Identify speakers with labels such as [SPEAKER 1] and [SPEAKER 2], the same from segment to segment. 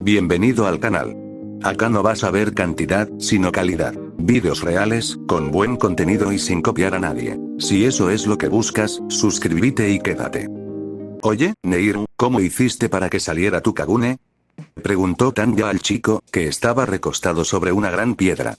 [SPEAKER 1] Bienvenido al canal. Acá no vas a ver cantidad, sino calidad. Vídeos reales, con buen contenido y sin copiar a nadie. Si eso es lo que buscas, suscríbete y quédate. Oye, Neiru, ¿cómo hiciste para que saliera tu Kagune? Preguntó Tanya al chico, que estaba recostado sobre una gran piedra.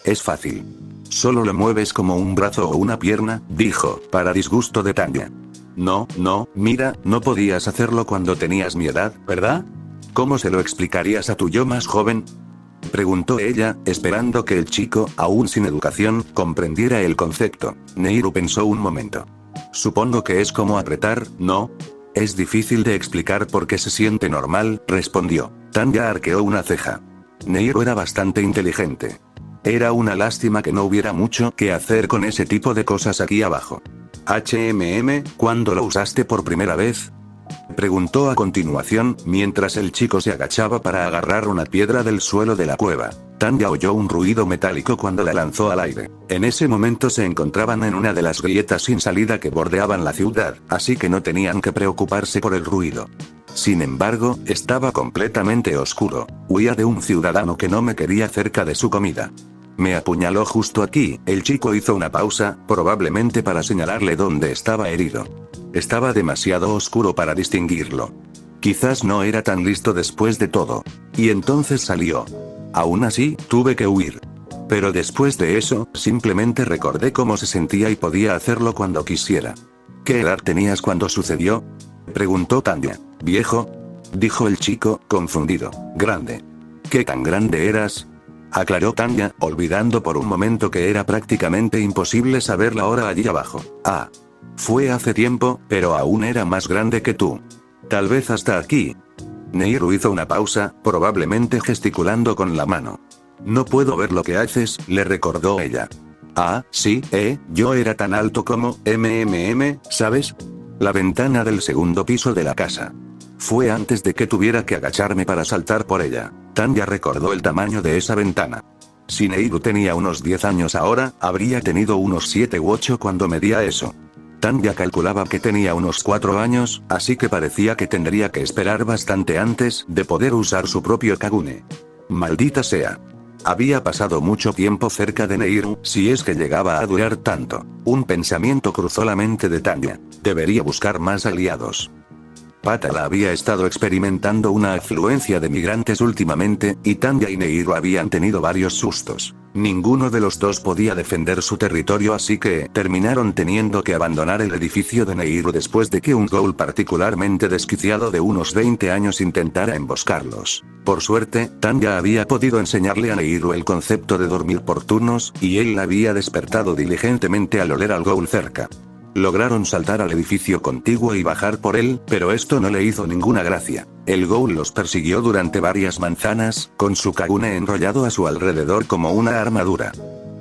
[SPEAKER 1] Es fácil. Solo lo mueves como un brazo o una pierna, dijo, para disgusto de Tanya. No, mira, no podías hacerlo cuando tenías mi edad, ¿verdad? ¿Cómo se lo explicarías a tu yo más joven? Preguntó ella, esperando que el chico, aún sin educación, comprendiera el concepto. Neiru pensó un momento. Supongo que es como apretar, ¿no? Es difícil de explicar porque se siente normal, respondió. Tanya arqueó una ceja. Neiru era bastante inteligente. Era una lástima que no hubiera mucho que hacer con ese tipo de cosas aquí abajo. ¿Cuándo lo usaste por primera vez? Preguntó a continuación, mientras el chico se agachaba para agarrar una piedra del suelo de la cueva. Tanya oyó un ruido metálico cuando la lanzó al aire. En ese momento se encontraban en una de las grietas sin salida que bordeaban la ciudad, así que no tenían que preocuparse por el ruido. Sin embargo, estaba completamente oscuro. Huía de un ciudadano que no me quería cerca de su comida. Me apuñaló justo aquí. El chico hizo una pausa, probablemente para señalarle dónde estaba herido. Estaba demasiado oscuro para distinguirlo. Quizás no era tan listo después de todo. Y entonces salió. Aún así, tuve que huir. Pero después de eso, simplemente recordé cómo se sentía y podía hacerlo cuando quisiera. ¿Qué edad tenías cuando sucedió? Preguntó Tanya. Viejo, dijo el chico, confundido. Grande. ¿Qué tan grande eras? Aclaró Tanya, olvidando por un momento que era prácticamente imposible saber la hora allí abajo. Fue hace tiempo, pero aún era más grande que tú. Tal vez hasta aquí. Neiru hizo una pausa, probablemente gesticulando con la mano. No puedo ver lo que haces, le recordó ella. Sí, yo era tan alto como, ¿sabes? La ventana del segundo piso de la casa. Fue antes de que tuviera que agacharme para saltar por ella. Tanya recordó el tamaño de esa ventana. Si Neiru tenía unos 10 años ahora, habría tenido unos 7 u 8 cuando medía eso. Tanya calculaba que tenía unos 4 años, así que parecía que tendría que esperar bastante antes de poder usar su propio Kagune. Maldita sea. Había pasado mucho tiempo cerca de Neiru, si es que llegaba a durar tanto. Un pensamiento cruzó la mente de Tanya. Debería buscar más aliados. Patala había estado experimentando una afluencia de migrantes últimamente, y Tanya y Neiru habían tenido varios sustos. Ninguno de los dos podía defender su territorio, así que terminaron teniendo que abandonar el edificio de Neiru después de que un ghoul particularmente desquiciado de unos 20 años intentara emboscarlos. Por suerte, Tanya había podido enseñarle a Neiru el concepto de dormir por turnos, y él la había despertado diligentemente al oler al ghoul cerca. Lograron saltar al edificio contiguo y bajar por él, pero esto no le hizo ninguna gracia. El ghoul los persiguió durante varias manzanas, con su Kagune enrollado a su alrededor como una armadura.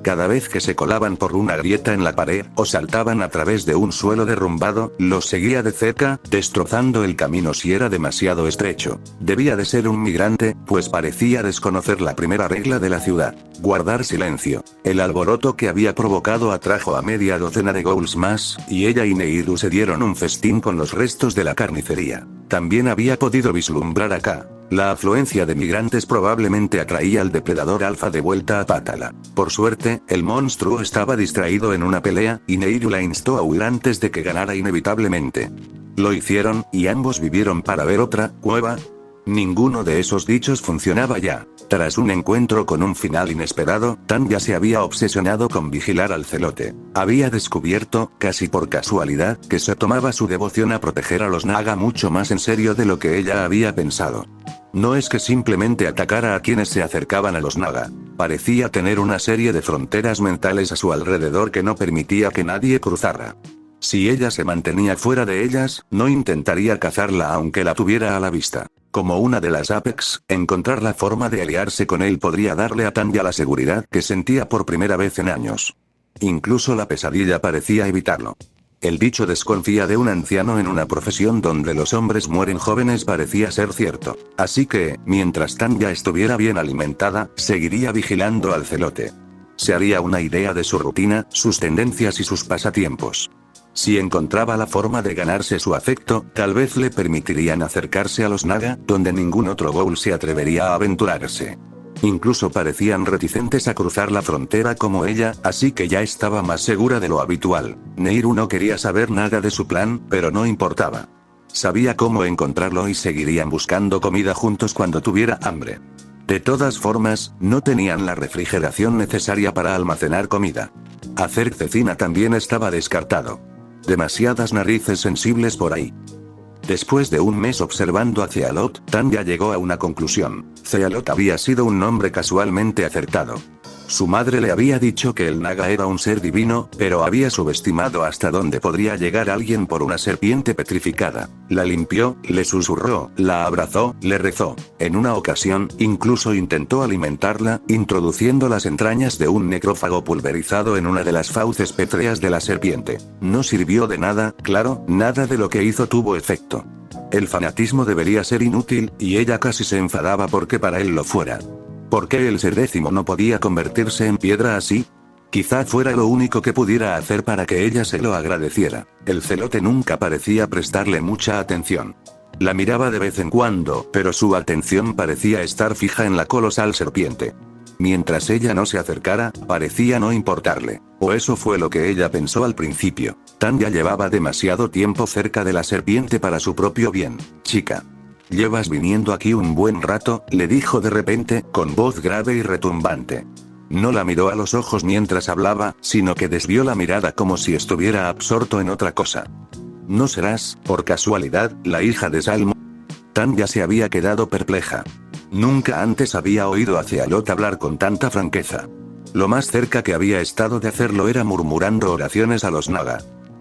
[SPEAKER 1] Cada vez que se colaban por una grieta en la pared, o saltaban a través de un suelo derrumbado, los seguía de cerca, destrozando el camino si era demasiado estrecho. Debía de ser un migrante, pues parecía desconocer la primera regla de la ciudad: guardar silencio. El alboroto que había provocado atrajo a media docena de ghouls más, y ella y Neiru se dieron un festín con los restos de la carnicería. También había podido vislumbrar acá. La afluencia de migrantes probablemente atraía al depredador alfa de vuelta a Patala. Por suerte, el monstruo estaba distraído en una pelea, y Neiru la instó a huir antes de que ganara inevitablemente. Lo hicieron, y ambos vivieron para ver otra cueva. Ninguno de esos dichos funcionaba ya. Tras un encuentro con un final inesperado, Tanya se había obsesionado con vigilar al celote. Había descubierto, casi por casualidad, que se tomaba su devoción a proteger a los Naga mucho más en serio de lo que ella había pensado. No es que simplemente atacara a quienes se acercaban a los Naga. Parecía tener una serie de fronteras mentales a su alrededor que no permitía que nadie cruzara. Si ella se mantenía fuera de ellas, no intentaría cazarla aunque la tuviera a la vista. Como una de las Apex, encontrar la forma de aliarse con él podría darle a Tanya la seguridad que sentía por primera vez en años. Incluso la pesadilla parecía evitarlo. El dicho desconfía de un anciano en una profesión donde los hombres mueren jóvenes parecía ser cierto. Así que, mientras Tanya estuviera bien alimentada, seguiría vigilando al celote. Se haría una idea de su rutina, sus tendencias y sus pasatiempos. Si encontraba la forma de ganarse su afecto, tal vez le permitirían acercarse a los Naga, donde ningún otro ghoul se atrevería a aventurarse. Incluso parecían reticentes a cruzar la frontera como ella, así que ya estaba más segura de lo habitual. Nehru no quería saber nada de su plan, pero no importaba. Sabía cómo encontrarlo y seguirían buscando comida juntos cuando tuviera hambre. De todas formas, no tenían la refrigeración necesaria para almacenar comida. Hacer cecina también estaba descartado. Demasiadas narices sensibles por ahí. Después de un mes observando a Zealot, Tanya llegó a una conclusión. Zealot había sido un nombre casualmente acertado. Su madre le había dicho que el Naga era un ser divino, pero había subestimado hasta dónde podría llegar alguien por una serpiente petrificada. La limpió, le susurró, la abrazó, le rezó. En una ocasión, incluso intentó alimentarla, introduciendo las entrañas de un necrófago pulverizado en una de las fauces pétreas de la serpiente. No sirvió de nada, claro, nada de lo que hizo tuvo efecto. El fanatismo debería ser inútil, y ella casi se enfadaba porque para él lo fuera. ¿Por qué el ser décimo no podía convertirse en piedra así? Quizá fuera lo único que pudiera hacer para que ella se lo agradeciera. El celote nunca parecía prestarle mucha atención. La miraba de vez en cuando, pero su atención parecía estar fija en la colosal serpiente. Mientras ella no se acercara, parecía no importarle. O eso fue lo que ella pensó al principio. Tanya llevaba demasiado tiempo cerca de la serpiente para su propio bien. Chica. Llevas viniendo aquí un buen rato, le dijo de repente, con voz grave y retumbante. No la miró a los ojos mientras hablaba, sino que desvió la mirada como si estuviera absorto en otra cosa. ¿No serás, por casualidad, la hija de Salmo? Tanya se había quedado perpleja. Nunca antes había oído a Zealot hablar con tanta franqueza. Lo más cerca que había estado de hacerlo era murmurando oraciones a los Naga.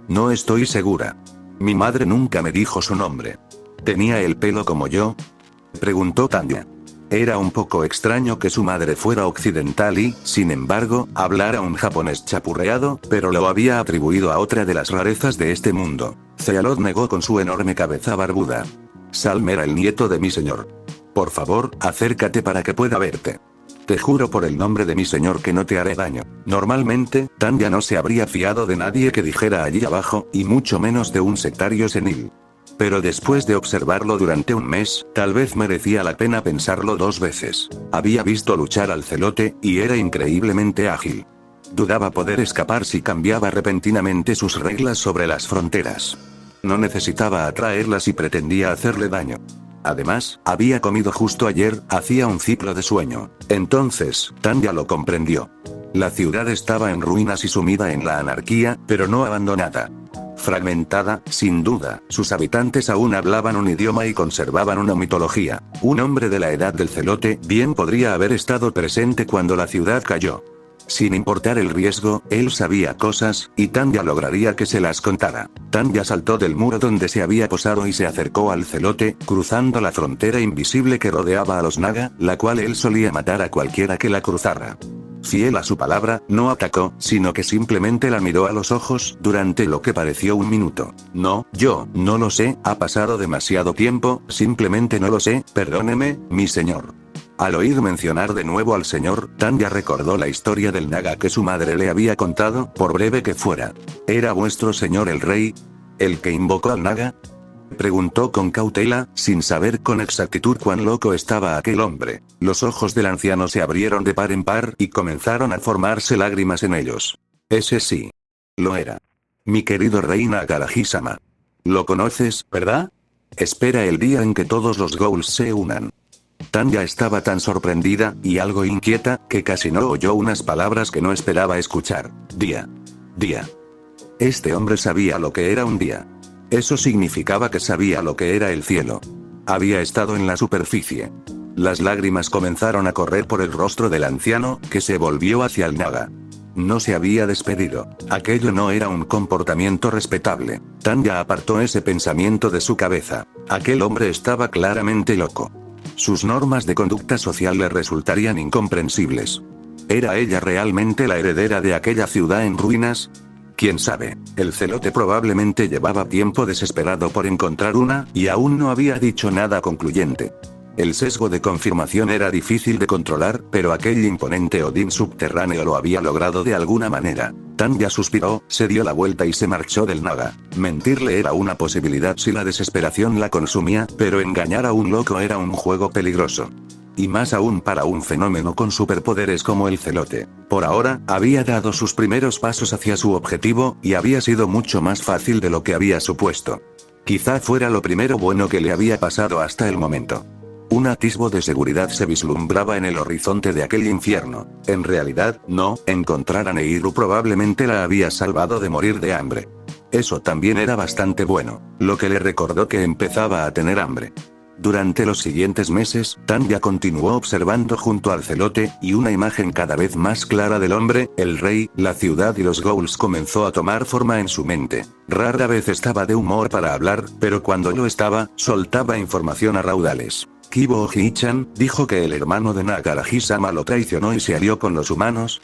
[SPEAKER 1] No estoy segura. Mi madre nunca me dijo su nombre. ¿Tenía el pelo como yo?, preguntó Tanya. Era un poco extraño que su madre fuera occidental y, sin embargo, hablara un japonés chapurreado, pero lo había atribuido a otra de las rarezas de este mundo. Zealot negó con su enorme cabeza barbuda. Salm era el nieto de mi señor. Por favor, acércate para que pueda verte. Te juro por el nombre de mi señor que no te haré daño. Normalmente, Tanya no se habría fiado de nadie que dijera allí abajo, y mucho menos de un sectario senil. Pero después de observarlo durante un mes, tal vez merecía la pena pensarlo dos veces. Había visto luchar al celote, y era increíblemente ágil. Dudaba poder escapar si cambiaba repentinamente sus reglas sobre las fronteras. No necesitaba atraerlas y pretendía hacerle daño. Además, había comido justo ayer, hacía un ciclo de sueño. Entonces, Tanya lo comprendió. La ciudad estaba en ruinas y sumida en la anarquía, pero no abandonada. Fragmentada, sin duda, sus habitantes aún hablaban un idioma y conservaban una mitología. Un hombre de la edad del celote bien podría haber estado presente cuando la ciudad cayó. Sin importar el riesgo, él sabía cosas, y Tanya lograría que se las contara. Tanya saltó del muro donde se había posado y se acercó al celote, cruzando la frontera invisible que rodeaba a los Naga, la cual él solía matar a cualquiera que la cruzara. Fiel a su palabra, no atacó, sino que simplemente la miró a los ojos, durante lo que pareció un minuto. No, yo, no lo sé, ha pasado demasiado tiempo, simplemente no lo sé, perdóneme, mi señor. Al oír mencionar de nuevo al señor, Tanya recordó la historia del Naga que su madre le había contado, por breve que fuera. ¿Era vuestro señor el rey? ¿El que invocó al Naga?, preguntó con cautela, sin saber con exactitud cuán loco estaba aquel hombre. Los ojos del anciano se abrieron de par en par y comenzaron a formarse lágrimas en ellos. Ese sí. Lo era. Mi querido rey Nagarajisama. Lo conoces, ¿verdad? Espera el día en que todos los ghouls se unan. Tanya estaba tan sorprendida, y algo inquieta, que casi no oyó unas palabras que no esperaba escuchar. Día. Este hombre sabía lo que era un día. Eso significaba que sabía lo que era el cielo. Había estado en la superficie. Las lágrimas comenzaron a correr por el rostro del anciano, que se volvió hacia el Naga. No se había despedido. Aquello no era un comportamiento respetable. Tanya apartó ese pensamiento de su cabeza. Aquel hombre estaba claramente loco. Sus normas de conducta social le resultarían incomprensibles. ¿Era ella realmente la heredera de aquella ciudad en ruinas? ¿Quién sabe? El celote probablemente llevaba tiempo desesperado por encontrar una, y aún no había dicho nada concluyente. El sesgo de confirmación era difícil de controlar, pero aquel imponente Odín subterráneo lo había logrado de alguna manera. Tanya suspiró, se dio la vuelta y se marchó del Naga. Mentirle era una posibilidad si la desesperación la consumía, pero engañar a un loco era un juego peligroso. Y más aún para un fenómeno con superpoderes como el celote. Por ahora, había dado sus primeros pasos hacia su objetivo, y había sido mucho más fácil de lo que había supuesto. Quizá fuera lo primero bueno que le había pasado hasta el momento. Un atisbo de seguridad se vislumbraba en el horizonte de aquel infierno. En realidad, no, encontrar a Nehru probablemente la había salvado de morir de hambre. Eso también era bastante bueno, lo que le recordó que empezaba a tener hambre. Durante los siguientes meses, Tanya continuó observando junto al celote, y una imagen cada vez más clara del hombre, el rey, la ciudad y los ghouls comenzó a tomar forma en su mente. Rara vez estaba de humor para hablar, pero cuando lo estaba, soltaba información a raudales. ¿Kibo Oji-chan dijo que el hermano de Nakaraji-sama lo traicionó y se alió con los humanos?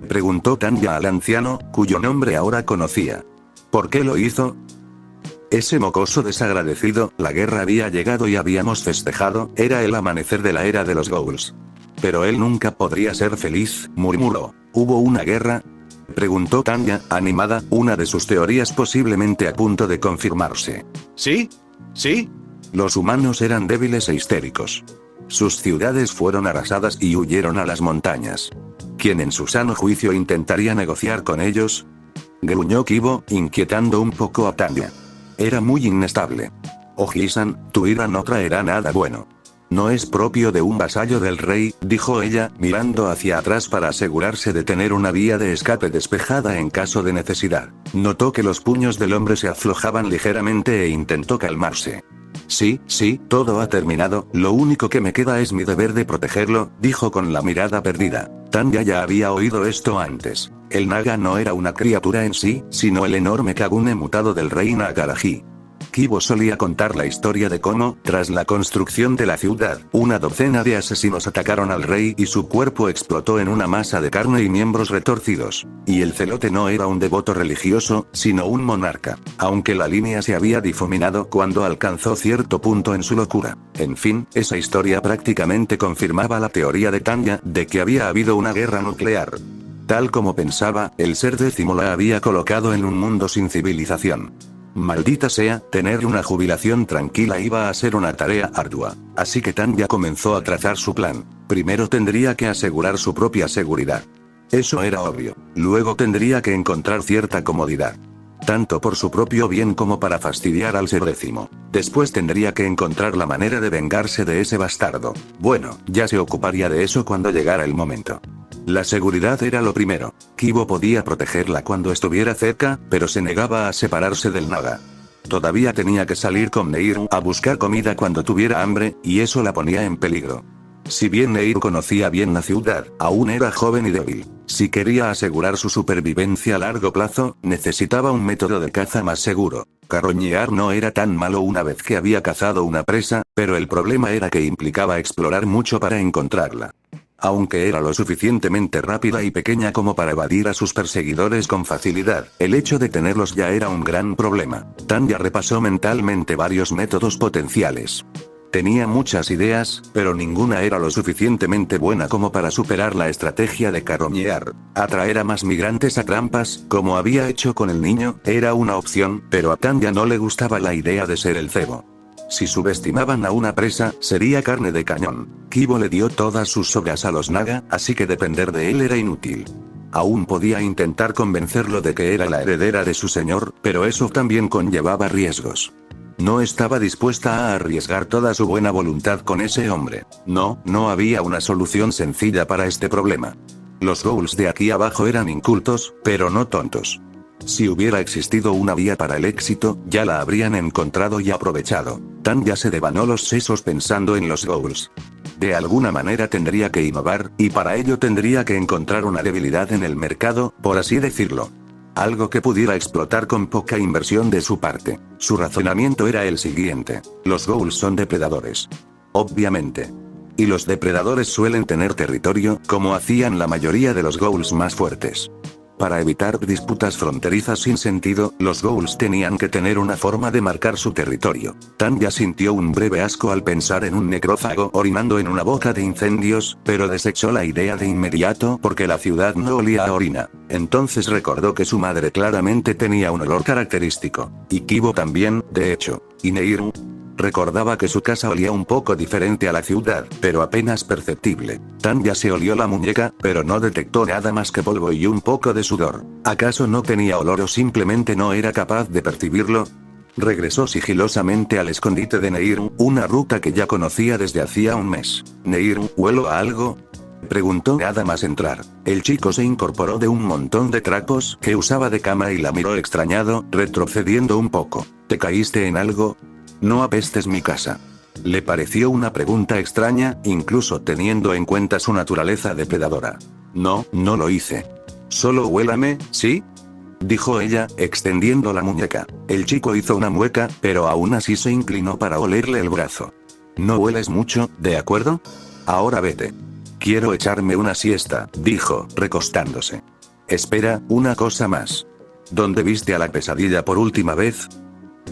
[SPEAKER 1] Preguntó Tanya al anciano, cuyo nombre ahora conocía. ¿Por qué lo hizo? Ese mocoso desagradecido, la guerra había llegado y habíamos festejado, era el amanecer de la era de los ghouls. Pero él nunca podría ser feliz, murmuró. ¿Hubo una guerra? Preguntó Tanya, animada, una de sus teorías posiblemente a punto de confirmarse. ¿Sí? ¿Sí? Los humanos eran débiles e histéricos. Sus ciudades fueron arrasadas y huyeron a las montañas. ¿Quién en su sano juicio intentaría negociar con ellos? Gruñó Kibo, inquietando un poco a Tanya. Era muy inestable. Oji-san, tu ira no traerá nada bueno. No es propio de un vasallo del rey, dijo ella, mirando hacia atrás para asegurarse de tener una vía de escape despejada en caso de necesidad. Notó que los puños del hombre se aflojaban ligeramente e intentó calmarse. Sí, todo ha terminado, lo único que me queda es mi deber de protegerlo, dijo con la mirada perdida. Tanya ya había oído esto antes. El Naga no era una criatura en sí, sino el enorme Kagune mutado del rey Nakaraji. Kibo solía contar la historia de cómo, tras la construcción de la ciudad, una docena de asesinos atacaron al rey y su cuerpo explotó en una masa de carne y miembros retorcidos. Y el celote no era un devoto religioso, sino un monarca, aunque la línea se había difuminado cuando alcanzó cierto punto en su locura. En fin, esa historia prácticamente confirmaba la teoría de Tanya, de que había habido una guerra nuclear. Tal como pensaba, el ser décimo la había colocado en un mundo sin civilización. Maldita sea, tener una jubilación tranquila iba a ser una tarea ardua. Así que Tanya comenzó a trazar su plan. Primero tendría que asegurar su propia seguridad. Eso era obvio. Luego tendría que encontrar cierta comodidad. Tanto por su propio bien como para fastidiar al ser décimo. Después tendría que encontrar la manera de vengarse de ese bastardo. Bueno, ya se ocuparía de eso cuando llegara el momento. La seguridad era lo primero. Kibo podía protegerla cuando estuviera cerca, pero se negaba a separarse del Naga. Todavía tenía que salir con Nehru a buscar comida cuando tuviera hambre, y eso la ponía en peligro. Si bien Nehru conocía bien la ciudad, aún era joven y débil. Si quería asegurar su supervivencia a largo plazo, necesitaba un método de caza más seguro. Carroñear no era tan malo una vez que había cazado una presa, pero el problema era que implicaba explorar mucho para encontrarla. Aunque era lo suficientemente rápida y pequeña como para evadir a sus perseguidores con facilidad, el hecho de tenerlos ya era un gran problema. Tanya repasó mentalmente varios métodos potenciales. Tenía muchas ideas, pero ninguna era lo suficientemente buena como para superar la estrategia de carroñear. Atraer a más migrantes a trampas, como había hecho con el niño, era una opción, pero a Tanya no le gustaba la idea de ser el cebo. Si subestimaban a una presa, sería carne de cañón. Kibo le dio todas sus sogas a los Naga, así que depender de él era inútil. Aún podía intentar convencerlo de que era la heredera de su señor, pero eso también conllevaba riesgos. No estaba dispuesta a arriesgar toda su buena voluntad con ese hombre. No había una solución sencilla para este problema. Los ghouls de aquí abajo eran incultos, pero no tontos. Si hubiera existido una vía para el éxito, ya la habrían encontrado y aprovechado. Tanya se devanó los sesos pensando en los ghouls. De alguna manera tendría que innovar, y para ello tendría que encontrar una debilidad en el mercado, por así decirlo. Algo que pudiera explotar con poca inversión de su parte. Su razonamiento era el siguiente. Los ghouls son depredadores. Obviamente. Y los depredadores suelen tener territorio, como hacían la mayoría de los ghouls más fuertes. Para evitar disputas fronterizas sin sentido, los ghouls tenían que tener una forma de marcar su territorio. Tanya sintió un breve asco al pensar en un necrófago orinando en una boca de incendios, pero desechó la idea de inmediato porque la ciudad no olía a orina. Entonces recordó que su madre claramente tenía un olor característico. Y Kibo también, de hecho. Y Neiru recordaba que su casa olía un poco diferente a la ciudad, pero apenas perceptible. Tanya se olió la muñeca, pero no detectó nada más que polvo y un poco de sudor. ¿Acaso no tenía olor o simplemente no era capaz de percibirlo? Regresó sigilosamente al escondite de Neiru, una ruta que ya conocía desde hacía un mes. «Neiru, ¿huelo a algo?», preguntó nada más entrar. El chico se incorporó de un montón de trapos que usaba de cama y la miró extrañado, retrocediendo un poco. ¿Te caíste en algo? No apestes mi casa. Le pareció una pregunta extraña, incluso teniendo en cuenta su naturaleza depredadora. No, no lo hice. Solo huélame, ¿sí?, dijo ella, extendiendo la muñeca. El chico hizo una mueca, pero aún así se inclinó para olerle el brazo. No hueles mucho, ¿de acuerdo? Ahora vete. Quiero echarme una siesta, dijo, recostándose. Espera, una cosa más. ¿Dónde viste a la pesadilla por última vez?,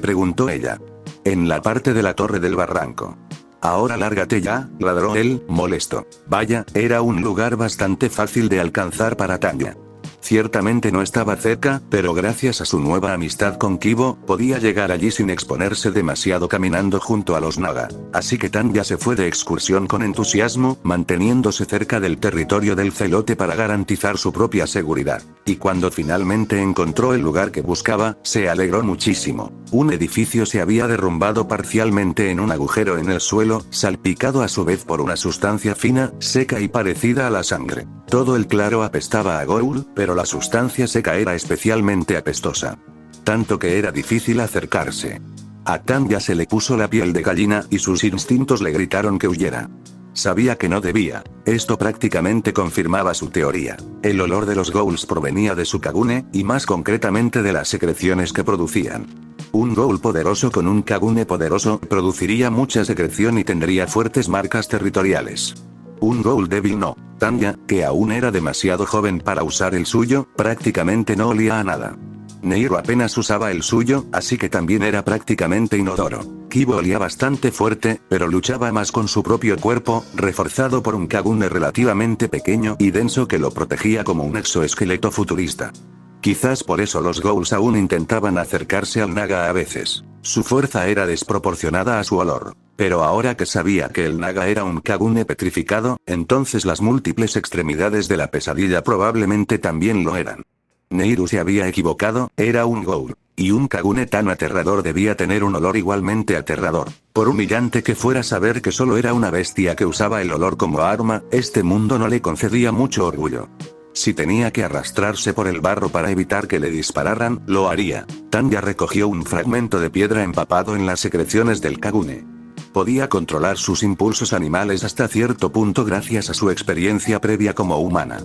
[SPEAKER 1] preguntó ella. En la parte de la torre del barranco. Ahora lárgate ya, ladró él, molesto. Vaya, era un lugar bastante fácil de alcanzar para Tanya. Ciertamente no estaba cerca, pero gracias a su nueva amistad con Kibo, podía llegar allí sin exponerse demasiado caminando junto a los Naga. Así que Tanya se fue de excursión con entusiasmo, manteniéndose cerca del territorio del celote para garantizar su propia seguridad. Y cuando finalmente encontró el lugar que buscaba, se alegró muchísimo. Un edificio se había derrumbado parcialmente en un agujero en el suelo, salpicado a su vez por una sustancia fina, seca y parecida a la sangre. Todo el claro apestaba a ghoul, pero la sustancia seca era especialmente apestosa. Tanto que era difícil acercarse. A Tanya se le puso la piel de gallina y sus instintos le gritaron que huyera. Sabía que no debía. Esto prácticamente confirmaba su teoría. El olor de los ghouls provenía de su Kagune, y más concretamente de las secreciones que producían. Un ghoul poderoso con un Kagune poderoso produciría mucha secreción y tendría fuertes marcas territoriales. Un ghoul débil no. Tanya, que aún era demasiado joven para usar el suyo, prácticamente no olía a nada. Neiru apenas usaba el suyo, así que también era prácticamente inodoro. Kibo olía bastante fuerte, pero luchaba más con su propio cuerpo, reforzado por un Kagune relativamente pequeño y denso que lo protegía como un exoesqueleto futurista. Quizás por eso los ghouls aún intentaban acercarse al Naga a veces. Su fuerza era desproporcionada a su olor. Pero ahora que sabía que el Naga era un Kagune petrificado, entonces las múltiples extremidades de la pesadilla probablemente también lo eran. Neiru se había equivocado, era un ghoul. Y un Kagune tan aterrador debía tener un olor igualmente aterrador. Por humillante que fuera saber que solo era una bestia que usaba el olor como arma, este mundo no le concedía mucho orgullo. Si tenía que arrastrarse por el barro para evitar que le dispararan, lo haría. Tanya recogió un fragmento de piedra empapado en las secreciones del Kagune. Podía controlar sus impulsos animales hasta cierto punto gracias a su experiencia previa como humana.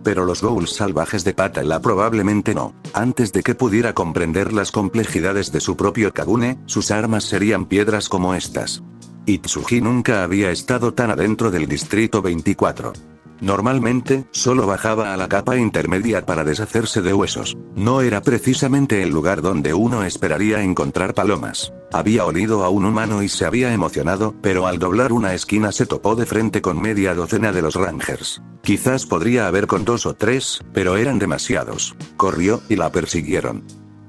[SPEAKER 1] Pero los ghouls salvajes de Patala probablemente no. Antes de que pudiera comprender las complejidades de su propio Kagune, sus armas serían piedras como estas. Itsuji nunca había estado tan adentro del Distrito 24. Normalmente, solo bajaba a la capa intermedia para deshacerse de huesos. No era precisamente el lugar donde uno esperaría encontrar palomas. Había olido a un humano y se había emocionado, pero al doblar una esquina se topó de frente con media docena de los Rangers. Quizás podría haber con 2 o 3, pero eran demasiados. Corrió, y la persiguieron.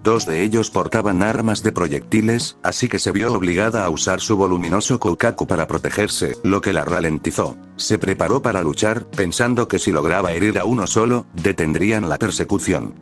[SPEAKER 1] 2 de ellos portaban armas de proyectiles, así que se vio obligada a usar su voluminoso Koukaku para protegerse, lo que la ralentizó. Se preparó para luchar, pensando que si lograba herir a uno solo, detendrían la persecución.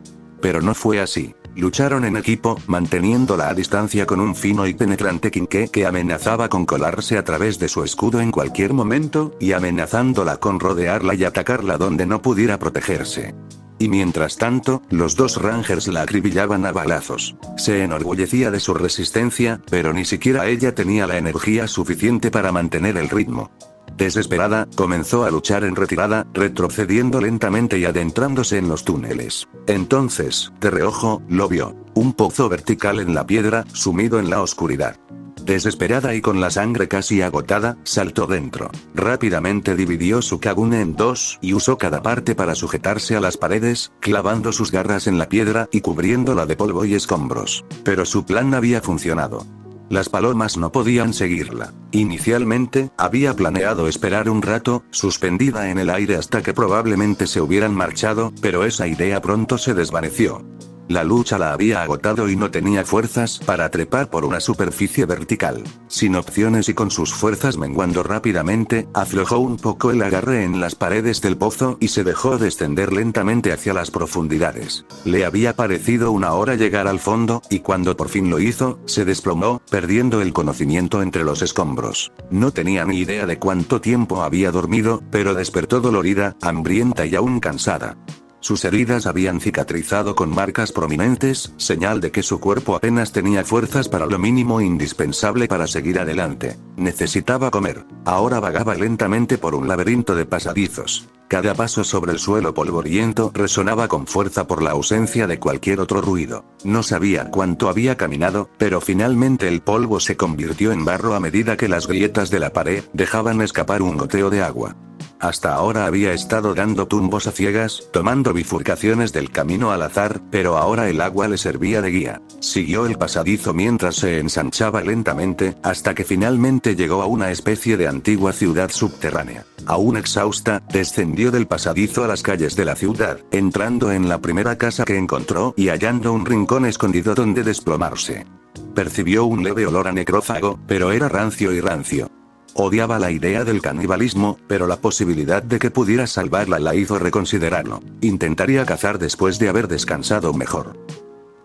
[SPEAKER 1] Pero no fue así. Lucharon en equipo, manteniéndola a distancia con un fino y penetrante quinqué que amenazaba con colarse a través de su escudo en cualquier momento, y amenazándola con rodearla y atacarla donde no pudiera protegerse. Y mientras tanto, los 2 Rangers la acribillaban a balazos. Se enorgullecía de su resistencia, pero ni siquiera ella tenía la energía suficiente para mantener el ritmo. Desesperada, comenzó a luchar en retirada, retrocediendo lentamente y adentrándose en los túneles. Entonces, de reojo, lo vio. Un pozo vertical en la piedra, sumido en la oscuridad. Desesperada y con la sangre casi agotada, saltó dentro. Rápidamente dividió su Kagune en dos y usó cada parte para sujetarse a las paredes, clavando sus garras en la piedra y cubriéndola de polvo y escombros. Pero su plan había funcionado. Las palomas no podían seguirla. Inicialmente, había planeado esperar un rato, suspendida en el aire hasta que probablemente se hubieran marchado, pero esa idea pronto se desvaneció. La lucha la había agotado y no tenía fuerzas para trepar por una superficie vertical. Sin opciones y con sus fuerzas menguando rápidamente, aflojó un poco el agarre en las paredes del pozo y se dejó descender lentamente hacia las profundidades. Le había parecido una hora llegar al fondo, y cuando por fin lo hizo, se desplomó, perdiendo el conocimiento entre los escombros. No tenía ni idea de cuánto tiempo había dormido, pero despertó dolorida, hambrienta y aún cansada. Sus heridas habían cicatrizado con marcas prominentes, señal de que su cuerpo apenas tenía fuerzas para lo mínimo indispensable para seguir adelante. Necesitaba comer. Ahora vagaba lentamente por un laberinto de pasadizos. Cada paso sobre el suelo polvoriento resonaba con fuerza por la ausencia de cualquier otro ruido. No sabía cuánto había caminado, pero finalmente el polvo se convirtió en barro a medida que las grietas de la pared dejaban escapar un goteo de agua. Hasta ahora había estado dando tumbos a ciegas, tomando bifurcaciones del camino al azar, pero ahora el agua le servía de guía. Siguió el pasadizo mientras se ensanchaba lentamente, hasta que finalmente llegó a una especie de antigua ciudad subterránea. Aún exhausta, descendió del pasadizo a las calles de la ciudad, entrando en la primera casa que encontró y hallando un rincón escondido donde desplomarse. Percibió un leve olor a necrófago, pero era rancio y rancio. Odiaba la idea del canibalismo, pero la posibilidad de que pudiera salvarla la hizo reconsiderarlo. Intentaría cazar después de haber descansado mejor.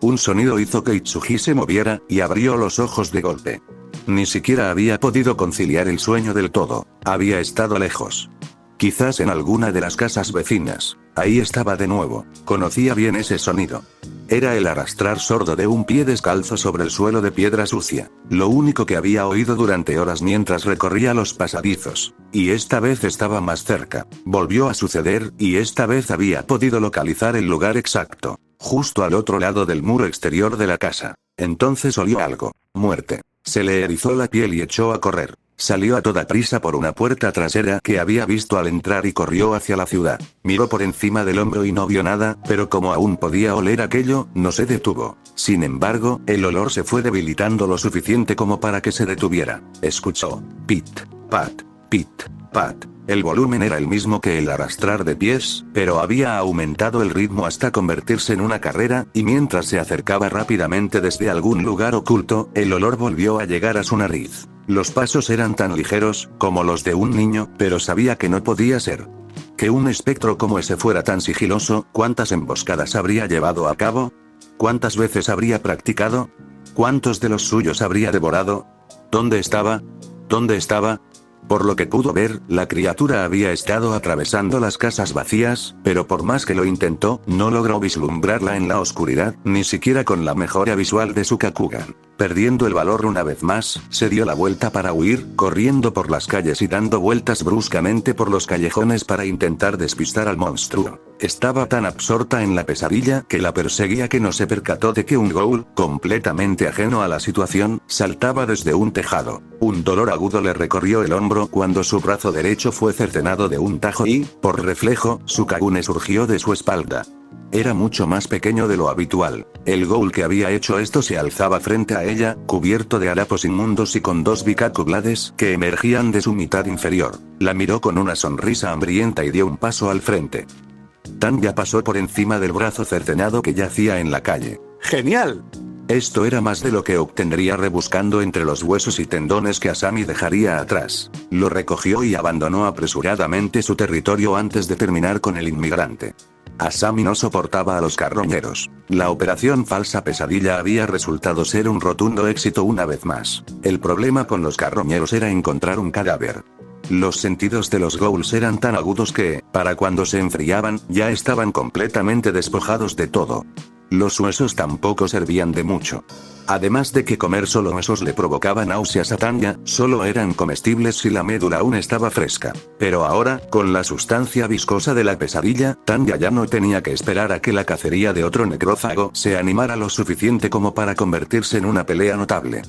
[SPEAKER 1] Un sonido hizo que Itsuji se moviera, y abrió los ojos de golpe. Ni siquiera había podido conciliar el sueño del todo. Había estado lejos. Quizás en alguna de las casas vecinas. Ahí estaba de nuevo. Conocía bien ese sonido. Era el arrastrar sordo de un pie descalzo sobre el suelo de piedra sucia. Lo único que había oído durante horas mientras recorría los pasadizos. Y esta vez estaba más cerca. Volvió a suceder, y esta vez había podido localizar el lugar exacto. Justo al otro lado del muro exterior de la casa. Entonces olió algo. Muerte. Se le erizó la piel y echó a correr. Salió a toda prisa por una puerta trasera que había visto al entrar y corrió hacia la ciudad. Miró por encima del hombro y no vio nada, pero como aún podía oler aquello, no se detuvo. Sin embargo, el olor se fue debilitando lo suficiente como para que se detuviera. Escuchó. Pit, pat, pit, pat. El volumen era el mismo que el arrastrar de pies, pero había aumentado el ritmo hasta convertirse en una carrera, y mientras se acercaba rápidamente desde algún lugar oculto, el olor volvió a llegar a su nariz. Los pasos eran tan ligeros, como los de un niño, pero sabía que no podía ser. Que un espectro como ese fuera tan sigiloso, ¿cuántas emboscadas habría llevado a cabo? ¿Cuántas veces habría practicado? ¿Cuántos de los suyos habría devorado? ¿Dónde estaba? ¿Dónde estaba? Por lo que pudo ver, la criatura había estado atravesando las casas vacías, pero por más que lo intentó, no logró vislumbrarla en la oscuridad, ni siquiera con la mejora visual de su Kakugan. Perdiendo el valor una vez más, se dio la vuelta para huir, corriendo por las calles y dando vueltas bruscamente por los callejones para intentar despistar al monstruo. Estaba tan absorta en la pesadilla que la perseguía que no se percató de que un ghoul, completamente ajeno a la situación, saltaba desde un tejado. Un dolor agudo le recorrió el hombro cuando su brazo derecho fue cercenado de un tajo y, por reflejo, su Kagune surgió de su espalda. Era mucho más pequeño de lo habitual. El ghoul que había hecho esto se alzaba frente a ella, cubierto de harapos inmundos y con dos Bikaku Blades que emergían de su mitad inferior. La miró con una sonrisa hambrienta y dio un paso al frente. Tanya pasó por encima del brazo cercenado que yacía en la calle. ¡Genial! Esto era más de lo que obtendría rebuscando entre los huesos y tendones que Asami dejaría atrás. Lo recogió y abandonó apresuradamente su territorio antes de terminar con el inmigrante. Asami no soportaba a los carroñeros. La operación falsa pesadilla había resultado ser un rotundo éxito una vez más. El problema con los carroñeros era encontrar un cadáver. Los sentidos de los ghouls eran tan agudos que, para cuando se enfriaban, ya estaban completamente despojados de todo. Los huesos tampoco servían de mucho. Además de que comer solo huesos le provocaba náuseas a Tanya, solo eran comestibles si la médula aún estaba fresca. Pero ahora, con la sustancia viscosa de la pesadilla, Tanya ya no tenía que esperar a que la cacería de otro necrófago se animara lo suficiente como para convertirse en una pelea notable.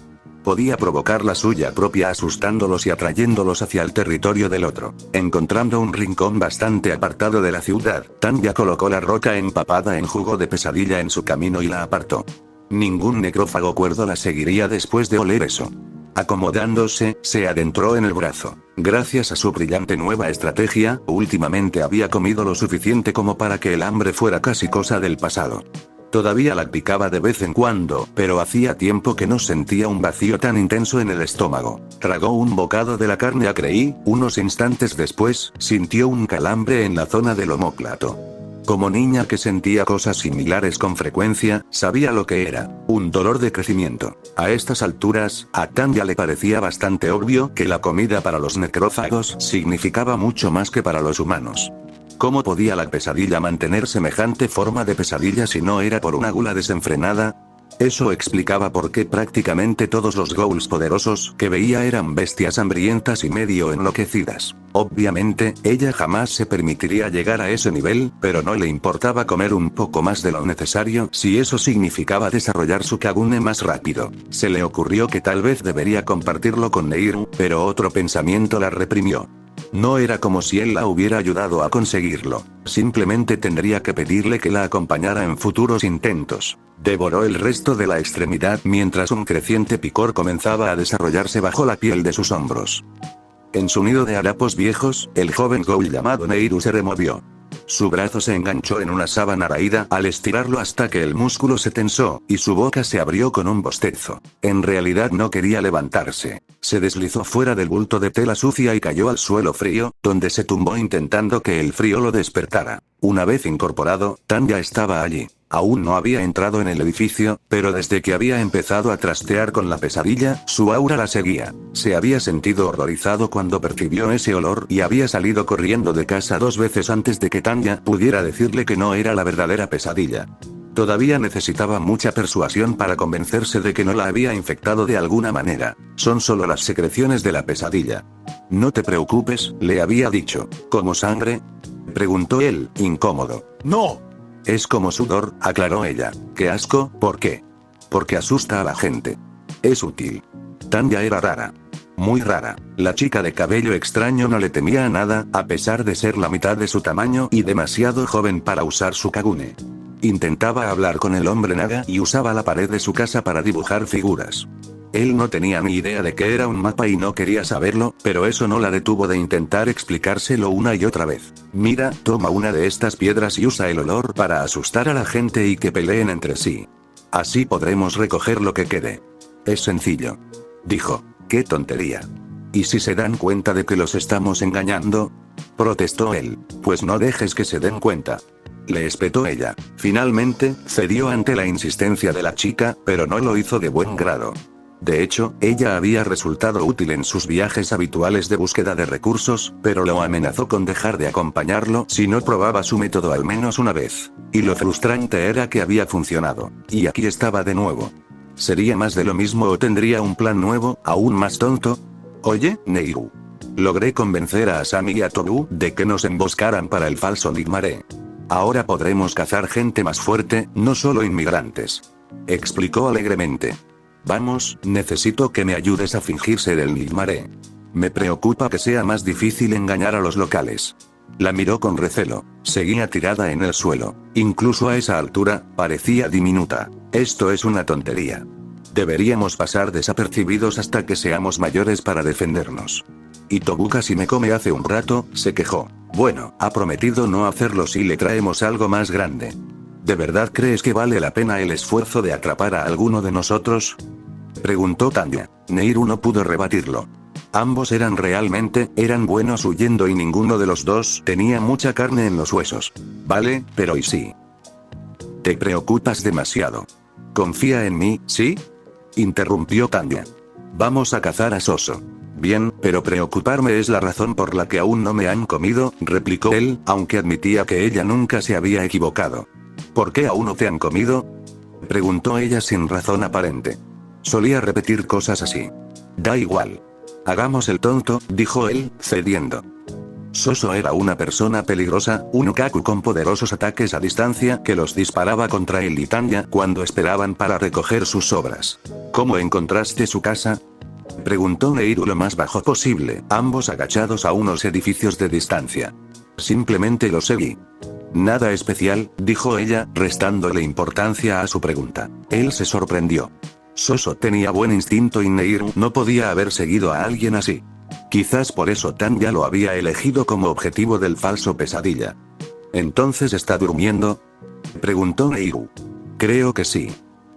[SPEAKER 1] podía provocar la suya propia asustándolos y atrayéndolos hacia el territorio del otro. Encontrando un rincón bastante apartado de la ciudad, Tanya colocó la roca empapada en jugo de pesadilla en su camino y la apartó. Ningún necrófago cuerdo la seguiría después de oler eso. Acomodándose, se adentró en el brazo. Gracias a su brillante nueva estrategia, últimamente había comido lo suficiente como para que el hambre fuera casi cosa del pasado. Todavía la picaba de vez en cuando, pero hacía tiempo que no sentía un vacío tan intenso en el estómago. Tragó un bocado de la carne a creí, unos instantes después, sintió un calambre en la zona del omóplato. Como niña que sentía cosas similares con frecuencia, sabía lo que era, un dolor de crecimiento. A estas alturas, a Tanya le parecía bastante obvio que la comida para los necrófagos significaba mucho más que para los humanos. ¿Cómo podía la pesadilla mantener semejante forma de pesadilla si no era por una gula desenfrenada? Eso explicaba por qué prácticamente todos los ghouls poderosos que veía eran bestias hambrientas y medio enloquecidas. Obviamente, ella jamás se permitiría llegar a ese nivel, pero no le importaba comer un poco más de lo necesario si eso significaba desarrollar su Kagune más rápido. Se le ocurrió que tal vez debería compartirlo con Neiru, pero otro pensamiento la reprimió. No era como si él la hubiera ayudado a conseguirlo, simplemente tendría que pedirle que la acompañara en futuros intentos. Devoró el resto de la extremidad mientras un creciente picor comenzaba a desarrollarse bajo la piel de sus hombros. En su nido de harapos viejos, el joven ghoul llamado Neiru se removió. Su brazo se enganchó en una sábana raída al estirarlo hasta que el músculo se tensó, y su boca se abrió con un bostezo. En realidad no quería levantarse. Se deslizó fuera del bulto de tela sucia y cayó al suelo frío, donde se tumbó intentando que el frío lo despertara. Una vez incorporado, Tanya estaba allí. Aún no había entrado en el edificio, pero desde que había empezado a trastear con la pesadilla, su aura la seguía. Se había sentido horrorizado cuando percibió ese olor y había salido corriendo de casa 2 veces antes de que Tanya pudiera decirle que no era la verdadera pesadilla. Todavía necesitaba mucha persuasión para convencerse de que no la había infectado de alguna manera. Son solo las secreciones de la pesadilla. No te preocupes, le había dicho. ¿Como sangre?, preguntó él, incómodo.
[SPEAKER 2] No.
[SPEAKER 1] Es como sudor, aclaró ella. ¡Qué asco! ¿Por qué? Porque asusta a la gente. Es útil. Tanya era rara. Muy rara. La chica de cabello extraño no le temía a nada, a pesar de ser la mitad de su tamaño y demasiado joven para usar su Kagune. Intentaba hablar con el hombre naga y usaba la pared de su casa para dibujar figuras. Él no tenía ni idea de que era un mapa y no quería saberlo, pero eso no la detuvo de intentar explicárselo una y otra vez. Mira, toma una de estas piedras y usa el olor para asustar a la gente y que peleen entre sí. Así podremos recoger lo que quede. Es sencillo. Dijo. ¡Qué tontería! ¿Y si se dan cuenta de que los estamos engañando?, protestó él. Pues no dejes que se den cuenta. Le espetó ella. Finalmente, cedió ante la insistencia de la chica, pero no lo hizo de buen grado. De hecho, ella había resultado útil en sus viajes habituales de búsqueda de recursos, pero lo amenazó con dejar de acompañarlo si no probaba su método al menos una vez. Y lo frustrante era que había funcionado. Y aquí estaba de nuevo. ¿Sería más de lo mismo o tendría un plan nuevo, aún más tonto? Oye, Neiru. Logré convencer a Asami y a Tobu de que nos emboscaran para el falso Nigmare. Ahora podremos cazar gente más fuerte, no solo inmigrantes. Explicó alegremente. Vamos, necesito que me ayudes a fingir ser el Nigmare. Me preocupa que sea más difícil engañar a los locales. La miró con recelo. Seguía tirada en el suelo. Incluso a esa altura, parecía diminuta. Esto es una tontería. Deberíamos pasar desapercibidos hasta que seamos mayores para defendernos. Y Tobu casi me come hace un rato, se quejó. Bueno, ha prometido no hacerlo si le traemos algo más grande. ¿De verdad crees que vale la pena el esfuerzo de atrapar a alguno de nosotros?, preguntó Tanya. Neiru no pudo rebatirlo. Ambos eran buenos huyendo y ninguno de los dos tenía mucha carne en los huesos. Vale, pero ¿y sí? Te preocupas demasiado. Confía en mí, ¿sí?, interrumpió Tanya. Vamos a cazar a Soso. Bien, pero preocuparme es la razón por la que aún no me han comido, replicó él, aunque admitía que ella nunca se había equivocado. ¿Por qué aún no te han comido?, preguntó ella sin razón aparente. Solía repetir cosas así. Da igual. Hagamos el tonto, dijo él, cediendo. Soso era una persona peligrosa, un Ukaku con poderosos ataques a distancia que los disparaba contra él y Tanya cuando esperaban para recoger sus obras. ¿Cómo encontraste su casa?, preguntó Neiru lo más bajo posible, ambos agachados a unos edificios de distancia. Simplemente lo seguí. Nada especial, dijo ella, restándole importancia a su pregunta. Él se sorprendió. Soso tenía buen instinto y Neiru no podía haber seguido a alguien así. Quizás por eso Tanya lo había elegido como objetivo del falso pesadilla. ¿Entonces está durmiendo?, preguntó Neiru. Creo que sí.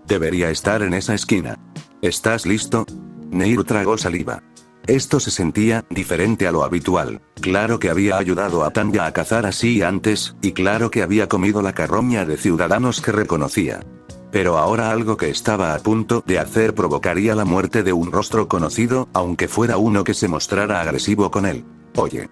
[SPEAKER 1] Debería estar en esa esquina. ¿Estás listo? Neiru tragó saliva. Esto se sentía diferente a lo habitual. Claro que había ayudado a Tanya a cazar así antes, y claro que había comido la carroña de ciudadanos que reconocía. Pero ahora algo que estaba a punto de hacer provocaría la muerte de un rostro conocido, aunque fuera uno que se mostrara agresivo con él. Oye.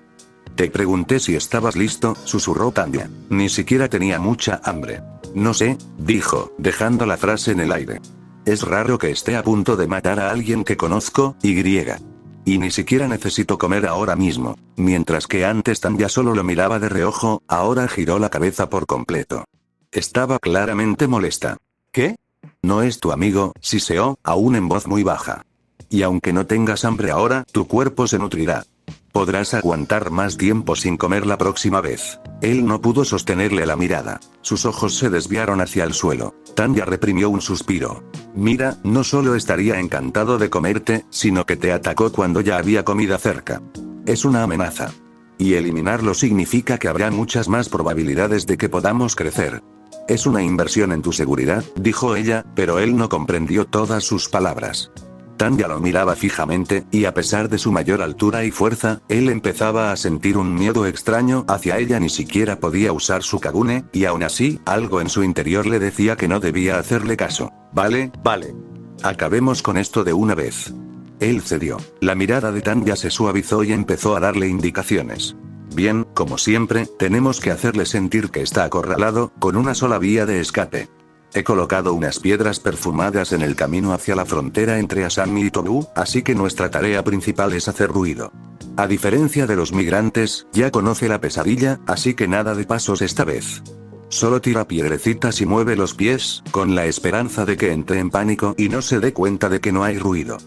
[SPEAKER 1] Te pregunté si estabas listo, susurró Tanya. Ni siquiera tenía mucha hambre. No sé, dijo, dejando la frase en el aire. Es raro que esté a punto de matar a alguien que conozco, y ni siquiera necesito comer ahora mismo. Mientras que antes Tanya solo lo miraba de reojo, ahora giró la cabeza por completo. Estaba claramente molesta. ¿Qué? No es tu amigo, siseó, aún en voz muy baja. Y aunque no tengas hambre ahora, tu cuerpo se nutrirá. Podrás aguantar más tiempo sin comer la próxima vez. Él no pudo sostenerle la mirada. Sus ojos se desviaron hacia el suelo. Tanya reprimió un suspiro. Mira, no solo estaría encantado de comerte, sino que te atacó cuando ya había comida cerca. Es una amenaza. Y eliminarlo significa que habrá muchas más probabilidades de que podamos crecer. Es una inversión en tu seguridad, dijo ella, pero él no comprendió todas sus palabras. Tanya lo miraba fijamente, y a pesar de su mayor altura y fuerza, él empezaba a sentir un miedo extraño hacia ella. Ni siquiera podía usar su Kagune, y aún así, algo en su interior le decía que no debía hacerle caso. Vale. Acabemos con esto de una vez. Él cedió. La mirada de Tanya se suavizó y empezó a darle indicaciones. Bien, como siempre, tenemos que hacerle sentir que está acorralado, con una sola vía de escape. He colocado unas piedras perfumadas en el camino hacia la frontera entre Asami y Tobu, así que nuestra tarea principal es hacer ruido. A diferencia de los migrantes, ya conoce la pesadilla, así que nada de pasos esta vez. Solo tira piedrecitas y mueve los pies, con la esperanza de que entre en pánico y no se dé cuenta de que no hay ruido.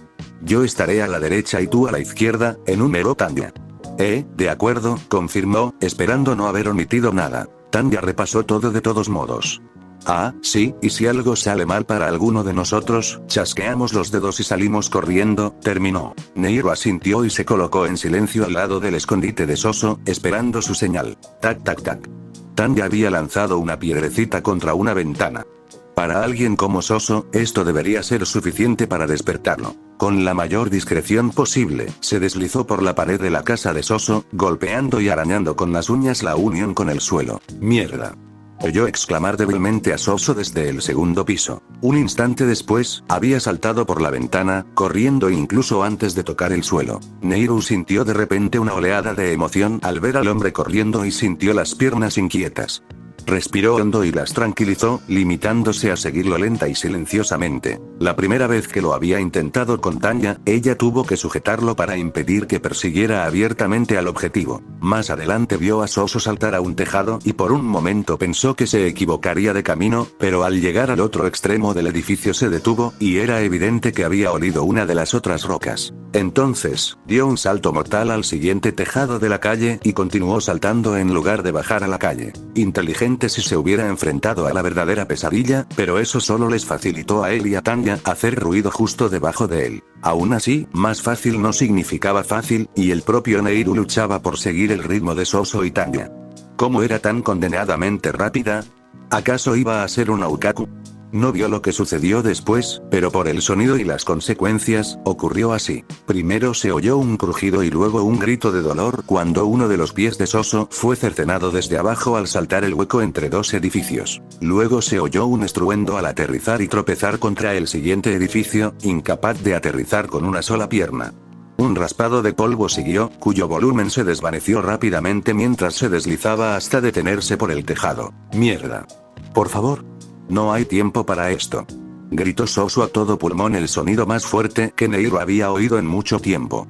[SPEAKER 1] Yo estaré a la derecha y tú a la izquierda, enumero Tanya. De acuerdo, confirmó, esperando no haber omitido nada. Tanya repasó todo de todos modos. Ah, sí, y si algo sale mal para alguno de nosotros, chasqueamos los dedos y salimos corriendo, terminó. Neiru asintió y se colocó en silencio al lado del escondite de Soso, esperando su señal. Tac tac tac. Tanya había lanzado una piedrecita contra una ventana. Para alguien como Soso, esto debería ser suficiente para despertarlo. Con la mayor discreción posible, se deslizó por la pared de la casa de Soso, golpeando y arañando con las uñas la unión con el suelo. Mierda. Oyó exclamar débilmente a Soso desde el segundo piso. Un instante después, había saltado por la ventana, corriendo incluso antes de tocar el suelo. Neiru sintió de repente una oleada de emoción al ver al hombre corriendo y sintió las piernas inquietas. Respiró hondo y las tranquilizó, limitándose a seguirlo lenta y silenciosamente. La primera vez que lo había intentado con Tanya, ella tuvo que sujetarlo para impedir que persiguiera abiertamente al objetivo. Más adelante vio a Soso saltar a un tejado y por un momento pensó que se equivocaría de camino, pero al llegar al otro extremo del edificio se detuvo, y era evidente que había olido una de las otras rocas. Entonces, dio un salto mortal al siguiente tejado de la calle y continuó saltando en lugar de bajar a la calle. Inteligente si se hubiera enfrentado a la verdadera pesadilla, pero eso solo les facilitó a él y a Tanya hacer ruido justo debajo de él. Aún así, más fácil no significaba fácil, y el propio Neiru luchaba por seguir el ritmo de Soso y Tanya. ¿Cómo era tan condenadamente rápida? ¿Acaso iba a ser una Ukaku? No vio lo que sucedió después, pero por el sonido y las consecuencias, ocurrió así. Primero se oyó un crujido y luego un grito de dolor cuando uno de los pies de Soso fue cercenado desde abajo al saltar el hueco entre dos edificios. Luego se oyó un estruendo al aterrizar y tropezar contra el siguiente edificio, incapaz de aterrizar con una sola pierna. Un raspado de polvo siguió, cuyo volumen se desvaneció rápidamente mientras se deslizaba hasta detenerse por el tejado. ¡Mierda! Por favor. No hay tiempo para esto. Gritó Soso a todo pulmón, el sonido más fuerte que Neiru había oído en mucho tiempo.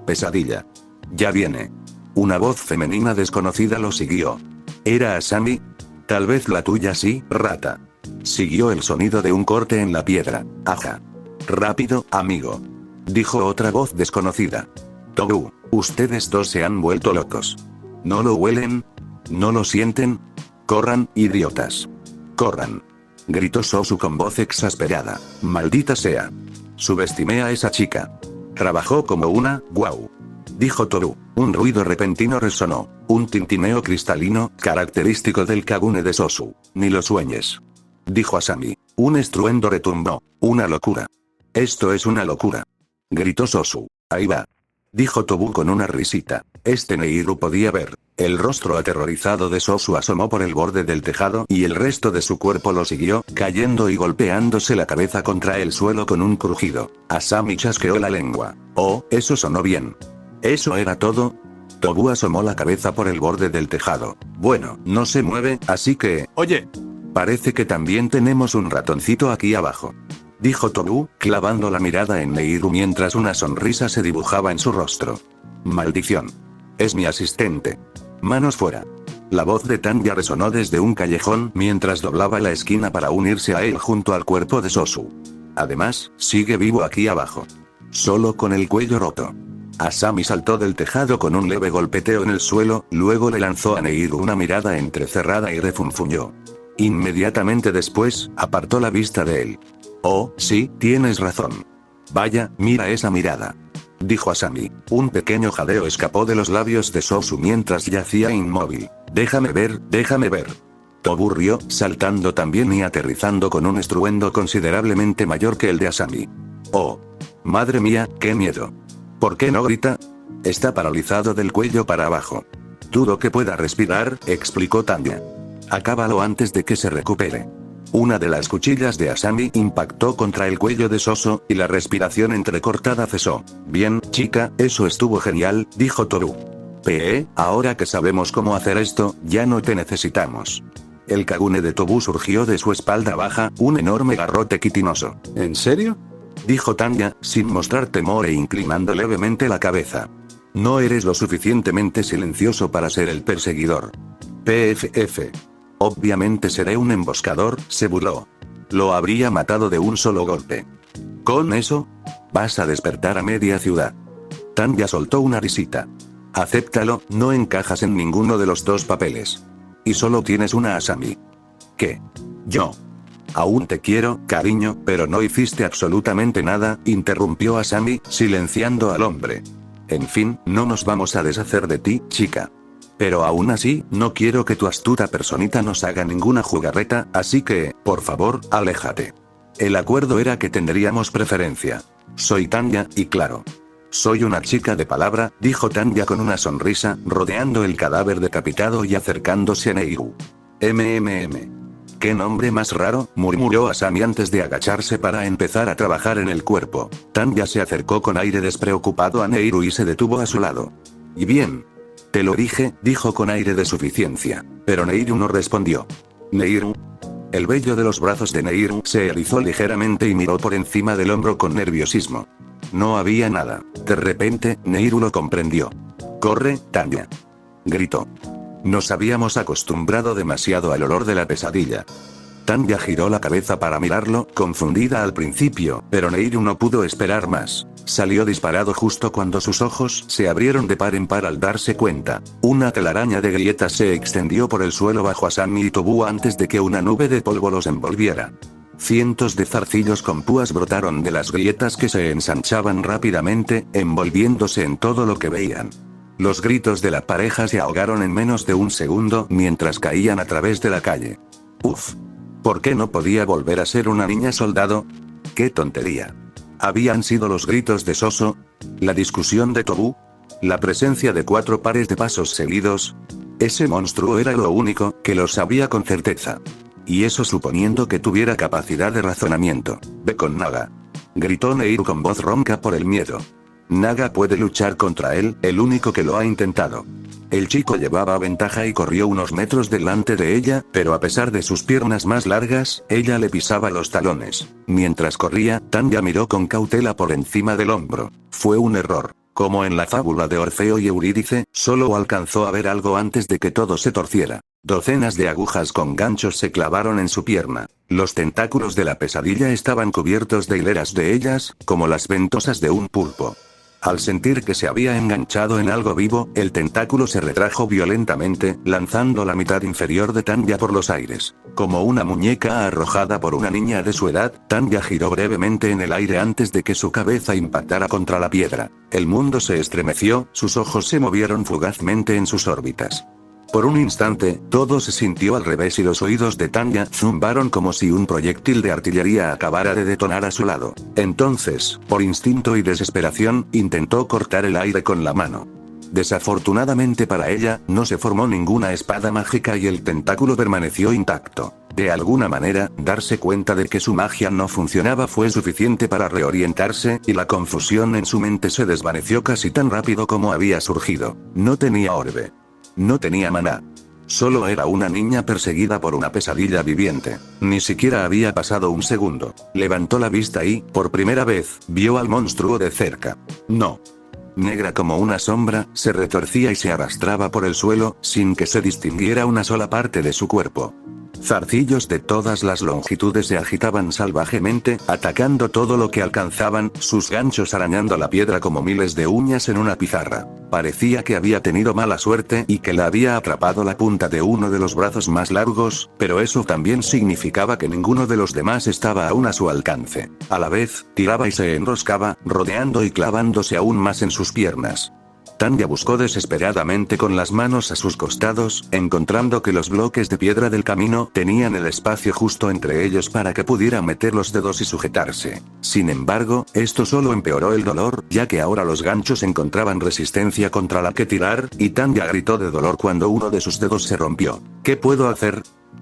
[SPEAKER 1] Pesadilla. Ya viene. Una voz femenina desconocida lo siguió. ¿Era Asami? Tal vez la tuya sí, rata. Siguió el sonido de un corte en la piedra. Ajá. Rápido, amigo. Dijo otra voz desconocida. Tobu, ustedes dos se han vuelto locos. ¿No lo huelen? ¿No lo sienten? Corran, idiotas. Corran. Gritó Sosu con voz exasperada. Maldita sea. Subestimé a esa chica. Trabajó como una, guau. Dijo Toru. Un ruido repentino resonó. Un tintineo cristalino, característico del Kagune de Sosu. Ni lo sueñes. Dijo Asami. Un estruendo retumbó. Una locura. Esto es una locura. Gritó Sosu. Ahí va. Dijo Tobu con una risita. Neiru podía ver. El rostro aterrorizado de Sosu asomó por el borde del tejado y el resto de su cuerpo lo siguió, cayendo y golpeándose la cabeza contra el suelo con un crujido. Asami chasqueó la lengua. Oh, eso sonó bien. ¿Eso era todo? Tobu asomó la cabeza por el borde del tejado. Bueno, no se mueve, así que... Oye. Parece que también tenemos un ratoncito aquí abajo. Dijo Tobu, clavando la mirada en Neiru mientras una sonrisa se dibujaba en su rostro. Maldición. Es mi asistente. Manos fuera. La voz de Tanya resonó desde un callejón mientras doblaba la esquina para unirse a él junto al cuerpo de Sosu. Además, sigue vivo aquí abajo. Solo con el cuello roto. Asami saltó del tejado con un leve golpeteo en el suelo, luego le lanzó a Neiru una mirada entrecerrada y refunfuñó. Inmediatamente después, apartó la vista de él. Oh, sí, tienes razón. Vaya, mira esa mirada. Dijo Asami. Un pequeño jadeo escapó de los labios de Sosu mientras yacía inmóvil. Déjame ver, déjame ver. Tobu rió, saltando también y aterrizando con un estruendo considerablemente mayor que el de Asami. Oh. Madre mía, qué miedo. ¿Por qué no grita? Está paralizado del cuello para abajo. Dudo que pueda respirar, explicó Tanya. Acábalo antes de que se recupere. Una de las cuchillas de Asami impactó contra el cuello de Soso, y la respiración entrecortada cesó. Bien, chica, eso estuvo genial, dijo Toru. Ahora que sabemos cómo hacer esto, ya no te necesitamos. El Kagune de Tobu surgió de su espalda baja, un enorme garrote quitinoso. ¿En serio? Dijo Tanya, sin mostrar temor e inclinando levemente la cabeza. No eres lo suficientemente silencioso para ser el perseguidor. PFF. Obviamente seré un emboscador, se burló. Lo habría matado de un solo golpe. ¿Con eso? Vas a despertar a media ciudad. Tanya soltó una risita. Acéptalo, no encajas en ninguno de los dos papeles. Y solo tienes una Asami. ¿Qué? Yo. Aún te quiero, cariño, pero no hiciste absolutamente nada, interrumpió Asami, silenciando al hombre. En fin, no nos vamos a deshacer de ti, chica. Pero aún así, no quiero que tu astuta personita nos haga ninguna jugarreta, así que, por favor, aléjate. El acuerdo era que tendríamos preferencia. Soy Tanya, y claro. Soy una chica de palabra, dijo Tanya con una sonrisa, rodeando el cadáver decapitado y acercándose a Neiru. ¿Qué nombre más raro?, murmuró Asami antes de agacharse para empezar a trabajar en el cuerpo. Tanya se acercó con aire despreocupado a Neiru y se detuvo a su lado. ¿Y bien? Te lo dije, dijo con aire de suficiencia. Pero Neiru no respondió. ¿Neiru? El vello de los brazos de Neiru se erizó ligeramente y miró por encima del hombro con nerviosismo. No había nada. De repente, Neiru lo comprendió. «Corre, Tanya», gritó. Nos habíamos acostumbrado demasiado al olor de la pesadilla. Tanya giró la cabeza para mirarlo, confundida al principio, pero Neiru no pudo esperar más. Salió disparado justo cuando sus ojos se abrieron de par en par al darse cuenta. Una telaraña de grietas se extendió por el suelo bajo Asami y Tobu antes de que una nube de polvo los envolviera. Cientos de zarcillos con púas brotaron de las grietas que se ensanchaban rápidamente, envolviéndose en todo lo que veían. Los gritos de la pareja se ahogaron en menos de un segundo mientras caían a través de la calle. Uf. ¿Por qué no podía volver a ser una niña soldado? ¡Qué tontería! ¿Habían sido los gritos de Soso? ¿La discusión de Tobu? ¿La presencia de 4 pares de pasos seguidos? Ese monstruo era lo único que lo sabía con certeza. Y eso suponiendo que tuviera capacidad de razonamiento. Ve con Naga. Gritó Neiru con voz ronca por el miedo. Naga puede luchar contra él, el único que lo ha intentado. El chico llevaba ventaja y corrió unos metros delante de ella, pero a pesar de sus piernas más largas, ella le pisaba los talones. Mientras corría, Tanya miró con cautela por encima del hombro. Fue un error. Como en la fábula de Orfeo y Eurídice, solo alcanzó a ver algo antes de que todo se torciera. Docenas de agujas con ganchos se clavaron en su pierna. Los tentáculos de la pesadilla estaban cubiertos de hileras de ellas, como las ventosas de un pulpo. Al sentir que se había enganchado en algo vivo, el tentáculo se retrajo violentamente, lanzando la mitad inferior de Tanya por los aires. Como una muñeca arrojada por una niña de su edad, Tanya giró brevemente en el aire antes de que su cabeza impactara contra la piedra. El mundo se estremeció, sus ojos se movieron fugazmente en sus órbitas. Por un instante, todo se sintió al revés y los oídos de Tanya zumbaron como si un proyectil de artillería acabara de detonar a su lado. Entonces, por instinto y desesperación, intentó cortar el aire con la mano. Desafortunadamente para ella, no se formó ninguna espada mágica y el tentáculo permaneció intacto. De alguna manera, darse cuenta de que su magia no funcionaba fue suficiente para reorientarse, y la confusión en su mente se desvaneció casi tan rápido como había surgido. No tenía orbe. No tenía maná. Solo era una niña perseguida por una pesadilla viviente. Ni siquiera había pasado un segundo. Levantó la vista y, por primera vez, vio al monstruo de cerca. No. Negra como una sombra, se retorcía y se arrastraba por el suelo, sin que se distinguiera una sola parte de su cuerpo. Zarcillos de todas las longitudes se agitaban salvajemente, atacando todo lo que alcanzaban, sus ganchos arañando la piedra como miles de uñas en una pizarra. Parecía que había tenido mala suerte y que la había atrapado la punta de uno de los brazos más largos, pero eso también significaba que ninguno de los demás estaba aún a su alcance. A la vez, tiraba y se enroscaba, rodeando y clavándose aún más en sus piernas. Tanya buscó desesperadamente con las manos a sus costados, encontrando que los bloques de piedra del camino tenían el espacio justo entre ellos para que pudiera meter los dedos y sujetarse. Sin embargo, esto solo empeoró el dolor, ya que ahora los ganchos encontraban resistencia contra la que tirar, y Tanya gritó de dolor cuando uno de sus dedos se rompió. ¿Qué puedo hacer?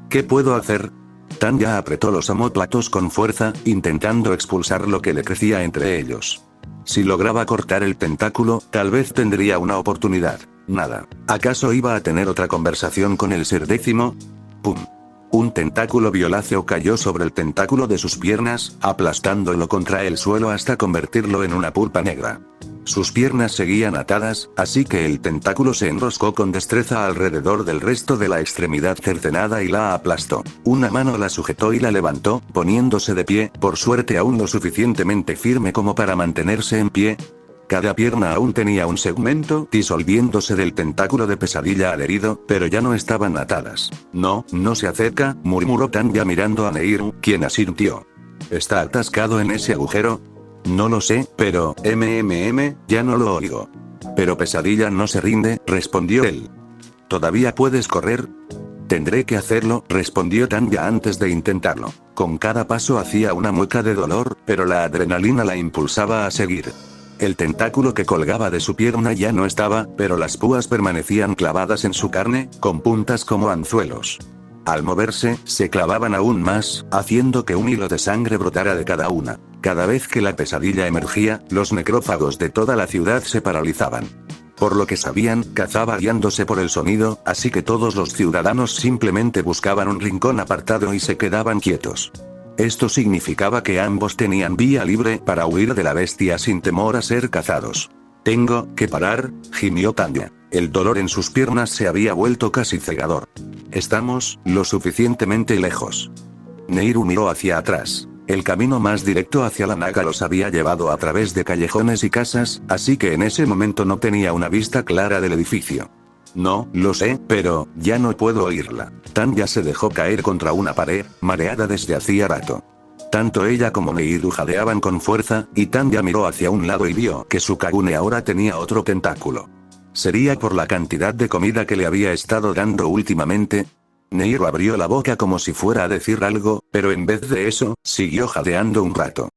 [SPEAKER 1] ¿Qué puedo hacer? Tanya apretó los omóplatos con fuerza, intentando expulsar lo que le crecía entre ellos. Si lograba cortar el tentáculo, tal vez tendría una oportunidad. Nada. ¿Acaso iba a tener otra conversación con el ser décimo? ¡Pum! Un tentáculo violáceo cayó sobre el tentáculo de sus piernas, aplastándolo contra el suelo hasta convertirlo en una pulpa negra. Sus piernas seguían atadas, así que el tentáculo se enroscó con destreza alrededor del resto de la extremidad cercenada y la aplastó. Una mano la sujetó y la levantó, poniéndose de pie, por suerte aún lo suficientemente firme como para mantenerse en pie. Cada pierna aún tenía un segmento disolviéndose del tentáculo de pesadilla adherido, pero ya no estaban atadas. No se acerca, murmuró Tanya mirando a Neir, quien asintió. ¿Está atascado en ese agujero? No lo sé, pero, ya no lo oigo. Pero pesadilla no se rinde, respondió él. ¿Todavía puedes correr? Tendré que hacerlo, respondió Tanya antes de intentarlo. Con cada paso hacía una mueca de dolor, pero la adrenalina la impulsaba a seguir. El tentáculo que colgaba de su pierna ya no estaba, pero las púas permanecían clavadas en su carne, con puntas como anzuelos. Al moverse, se clavaban aún más, haciendo que un hilo de sangre brotara de cada una. Cada vez que la pesadilla emergía, los necrófagos de toda la ciudad se paralizaban. Por lo que sabían, cazaba guiándose por el sonido, así que todos los ciudadanos simplemente buscaban un rincón apartado y se quedaban quietos. Esto significaba que ambos tenían vía libre para huir de la bestia sin temor a ser cazados. Tengo que parar, gimió Tanya. El dolor en sus piernas se había vuelto casi cegador. Estamos lo suficientemente lejos. Neiru miró hacia atrás. El camino más directo hacia la naga los había llevado a través de callejones y casas, así que en ese momento no tenía una vista clara del edificio. No, lo sé, pero, ya no puedo oírla. Tanya se dejó caer contra una pared, mareada desde hacía rato. Tanto ella como Neiru jadeaban con fuerza, y Tanya miró hacia un lado y vio que su Kagune ahora tenía otro tentáculo. ¿Sería por la cantidad de comida que le había estado dando últimamente? Neiru abrió la boca como si fuera a decir algo, pero en vez de eso, siguió jadeando un rato.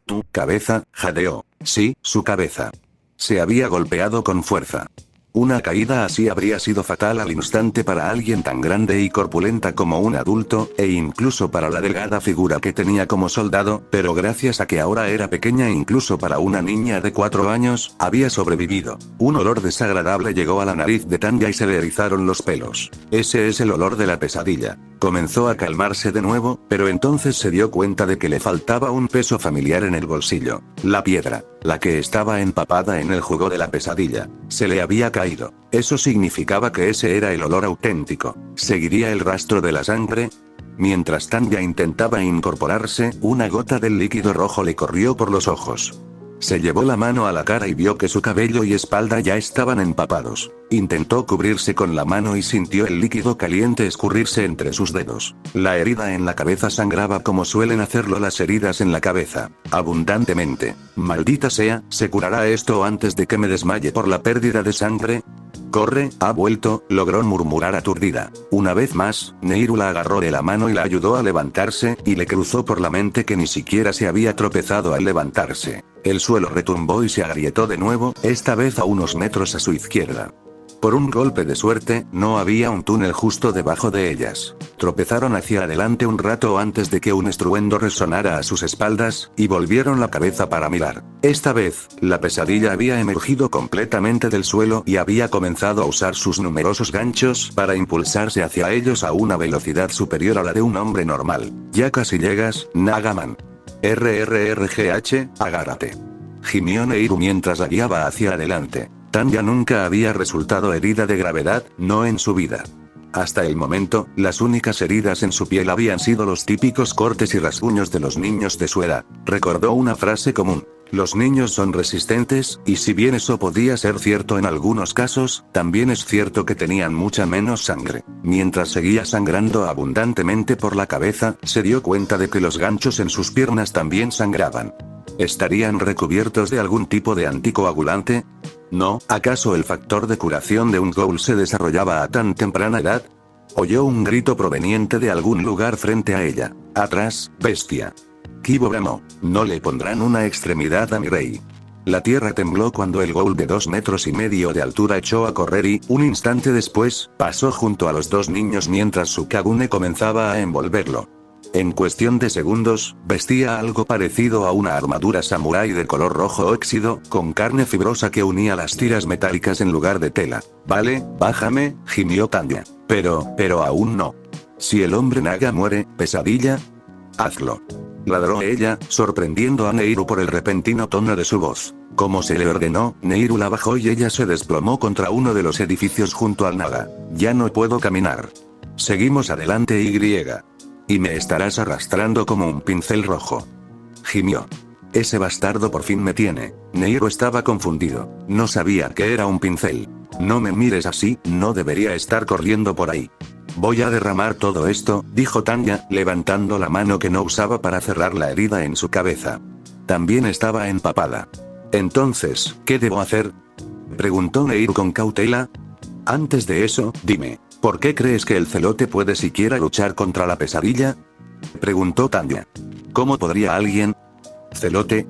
[SPEAKER 1] Tu cabeza, jadeó. Sí, su cabeza. Se había golpeado con fuerza. Una caída así habría sido fatal al instante para alguien tan grande y corpulenta como un adulto, e incluso para la delgada figura que tenía como soldado, pero gracias a que ahora era pequeña incluso para una niña de 4 años, había sobrevivido. Un olor desagradable llegó a la nariz de Tanya y se le erizaron los pelos. Ese es el olor de la pesadilla. Comenzó a calmarse de nuevo, pero entonces se dio cuenta de que le faltaba un peso familiar en el bolsillo. La piedra, la que estaba empapada en el jugo de la pesadilla, se le había caído. Eso significaba que ese era el olor auténtico. ¿Seguiría el rastro de la sangre? Mientras Tanya intentaba incorporarse, una gota del líquido rojo le corrió por los ojos. Se llevó la mano a la cara y vio que su cabello y espalda ya estaban empapados. Intentó cubrirse con la mano y sintió el líquido caliente escurrirse entre sus dedos. La herida en la cabeza sangraba como suelen hacerlo las heridas en la cabeza, abundantemente. Maldita sea, ¿se curará esto antes de que me desmaye por la pérdida de sangre? Corre, ha vuelto, logró murmurar aturdida. Una vez más, Nehru la agarró de la mano y la ayudó a levantarse, y le cruzó por la mente que ni siquiera se había tropezado al levantarse. El suelo retumbó y se agrietó de nuevo, esta vez a unos metros a su izquierda. Por un golpe de suerte, no había un túnel justo debajo de ellas. Tropezaron hacia adelante un rato antes de que un estruendo resonara a sus espaldas, y volvieron la cabeza para mirar. Esta vez, la pesadilla había emergido completamente del suelo y había comenzado a usar sus numerosos ganchos para impulsarse hacia ellos a una velocidad superior a la de un hombre normal. Ya casi llegas, Nagaman. RRRGH, agárrate. Gimió Nehru mientras la guiaba hacia adelante. Tanya nunca había resultado herida de gravedad, no en su vida. Hasta el momento, las únicas heridas en su piel habían sido los típicos cortes y rasguños de los niños de su edad. Recordó una frase común. Los niños son resistentes, y si bien eso podía ser cierto en algunos casos, también es cierto que tenían mucha menos sangre. Mientras seguía sangrando abundantemente por la cabeza, se dio cuenta de que los ganchos en sus piernas también sangraban. ¿Estarían recubiertos de algún tipo de anticoagulante? ¿No? ¿Acaso el factor de curación de un ghoul se desarrollaba a tan temprana edad? Oyó un grito proveniente de algún lugar frente a ella. Atrás, bestia. Kibo bramó. No le pondrán una extremidad a mi rey. La tierra tembló cuando el ghoul de 2,5 metros de altura echó a correr y, un instante después, pasó junto a los dos niños mientras su Kagune comenzaba a envolverlo. En cuestión de segundos, vestía algo parecido a una armadura samurái de color rojo óxido, con carne fibrosa que unía las tiras metálicas en lugar de tela. Vale, bájame, gimió Tanya. Pero aún no. Si el hombre Naga muere, pesadilla, hazlo. Ladró ella, sorprendiendo a Nehru por el repentino tono de su voz. Como se le ordenó, Nehru la bajó y ella se desplomó contra uno de los edificios junto al Naga. Ya no puedo caminar. Seguimos adelante y me estarás arrastrando como un pincel rojo. Gimió. Ese bastardo por fin me tiene. Nehru estaba confundido. No sabía que era un pincel. No me mires así, no debería estar corriendo por ahí. Voy a derramar todo esto, dijo Tanya, levantando la mano que no usaba para cerrar la herida en su cabeza. También estaba empapada. Entonces, ¿qué debo hacer? Preguntó Nehru con cautela. Antes de eso, dime, ¿por qué crees que el celote puede siquiera luchar contra la pesadilla? Preguntó Tanya. ¿Cómo podría alguien? ¿Celote?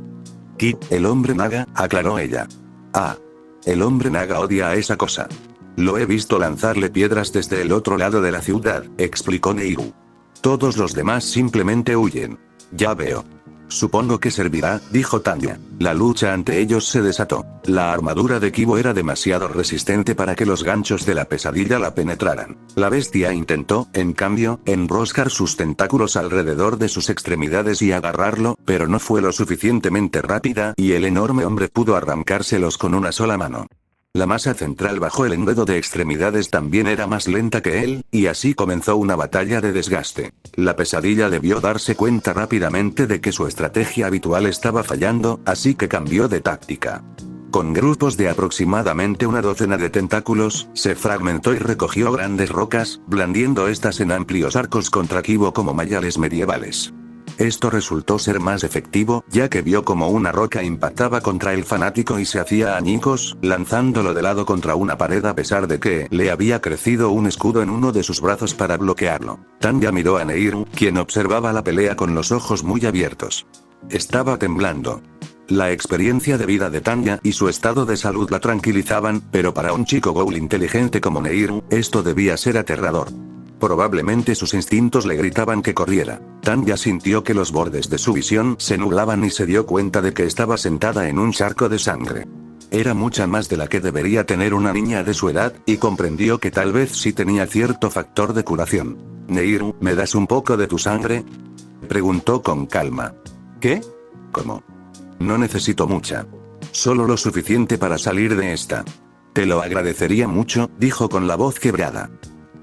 [SPEAKER 1] Ki, el hombre Naga, aclaró ella. Ah. El hombre Naga odia a esa cosa. Lo he visto lanzarle piedras desde el otro lado de la ciudad, explicó Nehru. Todos los demás simplemente huyen. Ya veo. Supongo que servirá, dijo Tanya. La lucha ante ellos se desató. La armadura de Kibo era demasiado resistente para que los ganchos de la pesadilla la penetraran. La bestia intentó, en cambio, enroscar sus tentáculos alrededor de sus extremidades y agarrarlo, pero no fue lo suficientemente rápida, y el enorme hombre pudo arrancárselos con una sola mano. La masa central bajo el enredo de extremidades también era más lenta que él, y así comenzó una batalla de desgaste. La pesadilla debió darse cuenta rápidamente de que su estrategia habitual estaba fallando, así que cambió de táctica. Con grupos de aproximadamente una docena de tentáculos, se fragmentó y recogió grandes rocas, blandiendo estas en amplios arcos contra Kibo como mayales medievales. Esto resultó ser más efectivo, ya que vio como una roca impactaba contra el fanático y se hacía añicos, lanzándolo de lado contra una pared a pesar de que le había crecido un escudo en uno de sus brazos para bloquearlo. Tanya miró a Nehru, quien observaba la pelea con los ojos muy abiertos. Estaba temblando. La experiencia de vida de Tanya y su estado de salud la tranquilizaban, pero para un chico ghoul inteligente como Nehru, esto debía ser aterrador. Probablemente sus instintos le gritaban que corriera. Tanya sintió que los bordes de su visión se nublaban y se dio cuenta de que estaba sentada en un charco de sangre. Era mucha más de la que debería tener una niña de su edad, y comprendió que tal vez sí tenía cierto factor de curación. Nehru, ¿me das un poco de tu sangre? Preguntó con calma.
[SPEAKER 2] ¿Qué?
[SPEAKER 1] ¿Cómo? No necesito mucha. Solo lo suficiente para salir de esta. Te lo agradecería mucho, dijo con la voz quebrada.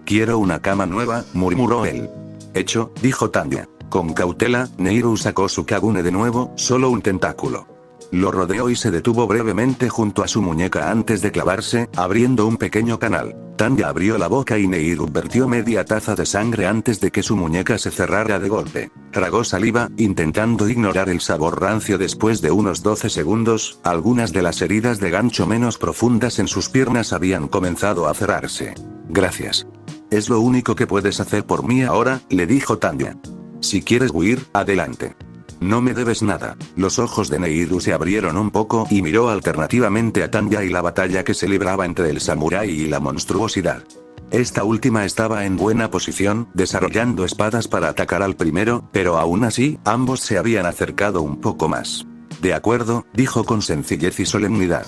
[SPEAKER 1] Quiero una cama nueva, murmuró él. Hecho, dijo Tanya. Con cautela, Nehru sacó su kagune de nuevo, solo un tentáculo. Lo rodeó y se detuvo brevemente junto a su muñeca antes de clavarse, abriendo un pequeño canal. Tanya abrió la boca y Nehru vertió media taza de sangre antes de que su muñeca se cerrara de golpe. Tragó saliva, intentando ignorar el sabor rancio. Después de unos 12 segundos, algunas de las heridas de gancho menos profundas en sus piernas habían comenzado a cerrarse. Gracias. Es lo único que puedes hacer por mí ahora, le dijo Tanya. Si quieres huir, adelante. No me debes nada. Los ojos de Nehru se abrieron un poco y miró alternativamente a Tanya y la batalla que se libraba entre el samurái y la monstruosidad. Esta última estaba en buena posición, desarrollando espadas para atacar al primero, pero aún así, ambos se habían acercado un poco más. De acuerdo, dijo con sencillez y solemnidad.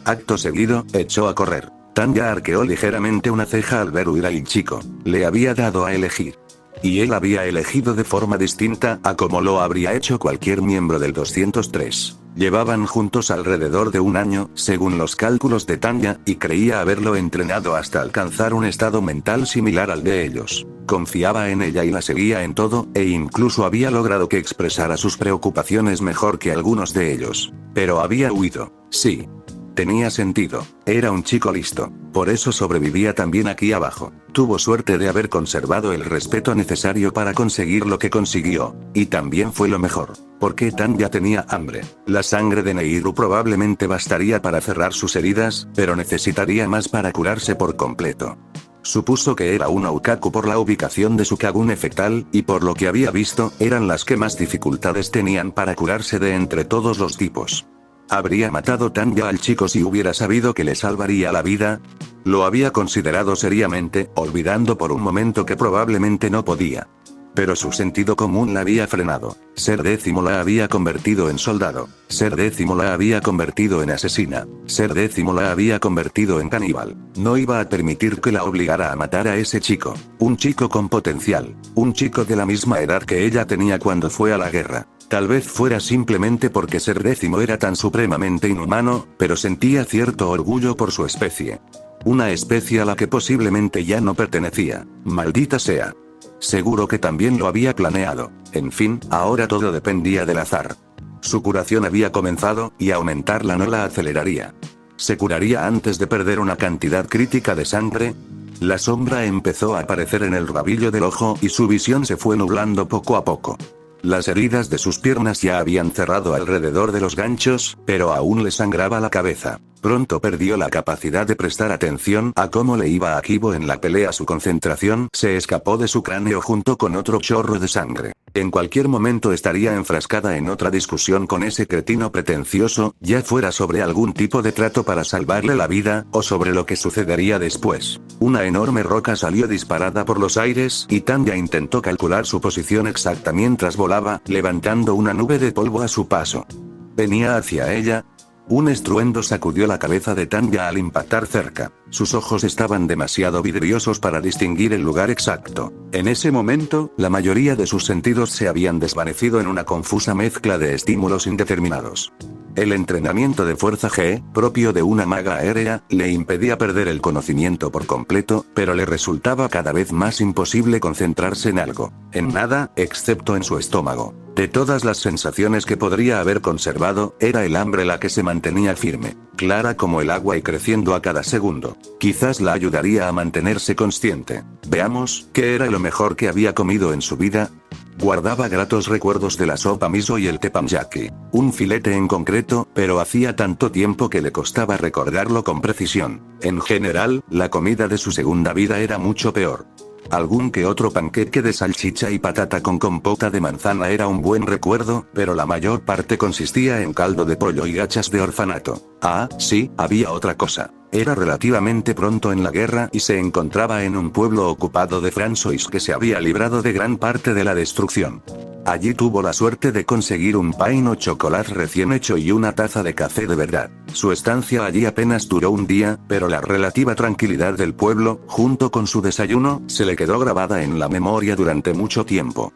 [SPEAKER 1] Acto seguido, echó a correr. Tanya arqueó ligeramente una ceja al ver huir al chico. Le había dado a elegir. Y él había elegido de forma distinta a como lo habría hecho cualquier miembro del 203. Llevaban juntos alrededor de un año, según los cálculos de Tanya, y creía haberlo entrenado hasta alcanzar un estado mental similar al de ellos. Confiaba en ella y la seguía en todo, e incluso había logrado que expresara sus preocupaciones mejor que algunos de ellos. Pero había huido. Sí. Tenía sentido. Era un chico listo. Por eso sobrevivía también aquí abajo. Tuvo suerte de haber conservado el respeto necesario para conseguir lo que consiguió. Y también fue lo mejor. Porque Tanya tenía hambre. La sangre de Nehru probablemente bastaría para cerrar sus heridas, pero necesitaría más para curarse por completo. Supuso que era un Aukaku por la ubicación de su kagune fetal, y por lo que había visto, eran las que más dificultades tenían para curarse de entre todos los tipos. ¿Habría matado Tanya al chico si hubiera sabido que le salvaría la vida? Lo había considerado seriamente, olvidando por un momento que probablemente no podía. Pero su sentido común la había frenado. Ser décimo la había convertido en soldado. Ser décimo la había convertido en asesina. Ser décimo la había convertido en caníbal. No iba a permitir que la obligara a matar a ese chico. Un chico con potencial. Un chico de la misma edad que ella tenía cuando fue a la guerra. Tal vez fuera simplemente porque ser décimo era tan supremamente inhumano, pero sentía cierto orgullo por su especie. Una especie a la que posiblemente ya no pertenecía. Maldita sea. Seguro que también lo había planeado. En fin, ahora todo dependía del azar. Su curación había comenzado, y aumentarla no la aceleraría. ¿Se curaría antes de perder una cantidad crítica de sangre? La sombra empezó a aparecer en el rabillo del ojo y su visión se fue nublando poco a poco. Las heridas de sus piernas ya habían cerrado alrededor de los ganchos, pero aún le sangraba la cabeza. Pronto perdió la capacidad de prestar atención a cómo le iba a Kibo en la pelea. Su concentración se escapó de su cráneo junto con otro chorro de sangre. En cualquier momento estaría enfrascada en otra discusión con ese cretino pretencioso, ya fuera sobre algún tipo de trato para salvarle la vida, o sobre lo que sucedería después. Una enorme roca salió disparada por los aires, y Tanya intentó calcular su posición exacta mientras volaba, levantando una nube de polvo a su paso. Venía hacia ella. Un estruendo sacudió la cabeza de Tanya al impactar cerca. Sus ojos estaban demasiado vidriosos para distinguir el lugar exacto. En ese momento, la mayoría de sus sentidos se habían desvanecido en una confusa mezcla de estímulos indeterminados. El entrenamiento de fuerza G, propio de una maga aérea, le impedía perder el conocimiento por completo, pero le resultaba cada vez más imposible concentrarse en algo. En nada, excepto en su estómago. De todas las sensaciones que podría haber conservado, era el hambre la que se mantenía firme, clara como el agua y creciendo a cada segundo. Quizás la ayudaría a mantenerse consciente. Veamos, ¿qué era lo mejor que había comido en su vida? Guardaba gratos recuerdos de la sopa miso y el teppanyaki. Un filete en concreto, pero hacía tanto tiempo que le costaba recordarlo con precisión. En general, la comida de su segunda vida era mucho peor. Algún que otro panqueque de salchicha y patata con compota de manzana era un buen recuerdo, pero la mayor parte consistía en caldo de pollo y gachas de orfanato. Ah, sí, había otra cosa. Era relativamente pronto en la guerra y se encontraba en un pueblo ocupado de François que se había librado de gran parte de la destrucción. Allí tuvo la suerte de conseguir un pain o chocolate recién hecho y una taza de café de verdad. Su estancia allí apenas duró un día, pero la relativa tranquilidad del pueblo, junto con su desayuno, se le quedó grabada en la memoria durante mucho tiempo.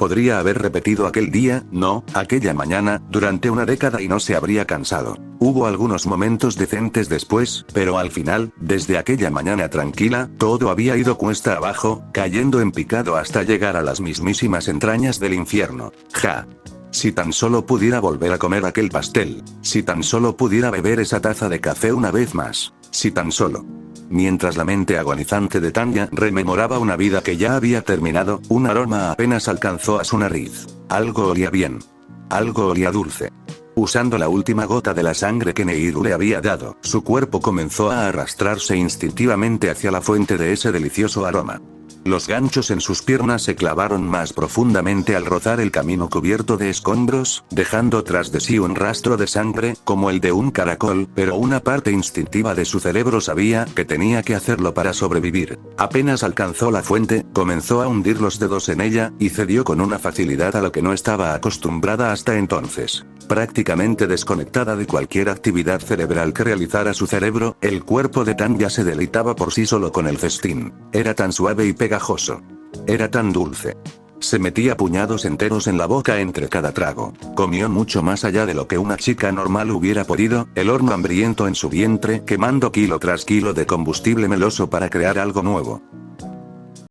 [SPEAKER 1] Podría haber repetido aquel día, no, aquella mañana, durante una década y no se habría cansado. Hubo algunos momentos decentes después, pero al final, desde aquella mañana tranquila, todo había ido cuesta abajo, cayendo en picado hasta llegar a las mismísimas entrañas del infierno. Ja. Si tan solo pudiera volver a comer aquel pastel, si tan solo pudiera beber esa taza de café una vez más, si tan solo. Mientras la mente agonizante de Tanya rememoraba una vida que ya había terminado, un aroma apenas alcanzó a su nariz. Algo olía bien. Algo olía dulce. Usando la última gota de la sangre que Neiru le había dado, su cuerpo comenzó a arrastrarse instintivamente hacia la fuente de ese delicioso aroma. Los ganchos en sus piernas se clavaron más profundamente al rozar el camino cubierto de escombros, dejando tras de sí un rastro de sangre, como el de un caracol, pero una parte instintiva de su cerebro sabía que tenía que hacerlo para sobrevivir. Apenas alcanzó la fuente, comenzó a hundir los dedos en ella, y cedió con una facilidad a lo que no estaba acostumbrada hasta entonces. Prácticamente desconectada de cualquier actividad cerebral que realizara su cerebro, el cuerpo de Tanya se deleitaba por sí solo con el festín. Era tan suave y pegajoso. Era tan dulce. Se metía puñados enteros en la boca entre cada trago. Comió mucho más allá de lo que una chica normal hubiera podido, el horno hambriento en su vientre, quemando kilo tras kilo de combustible meloso para crear algo nuevo.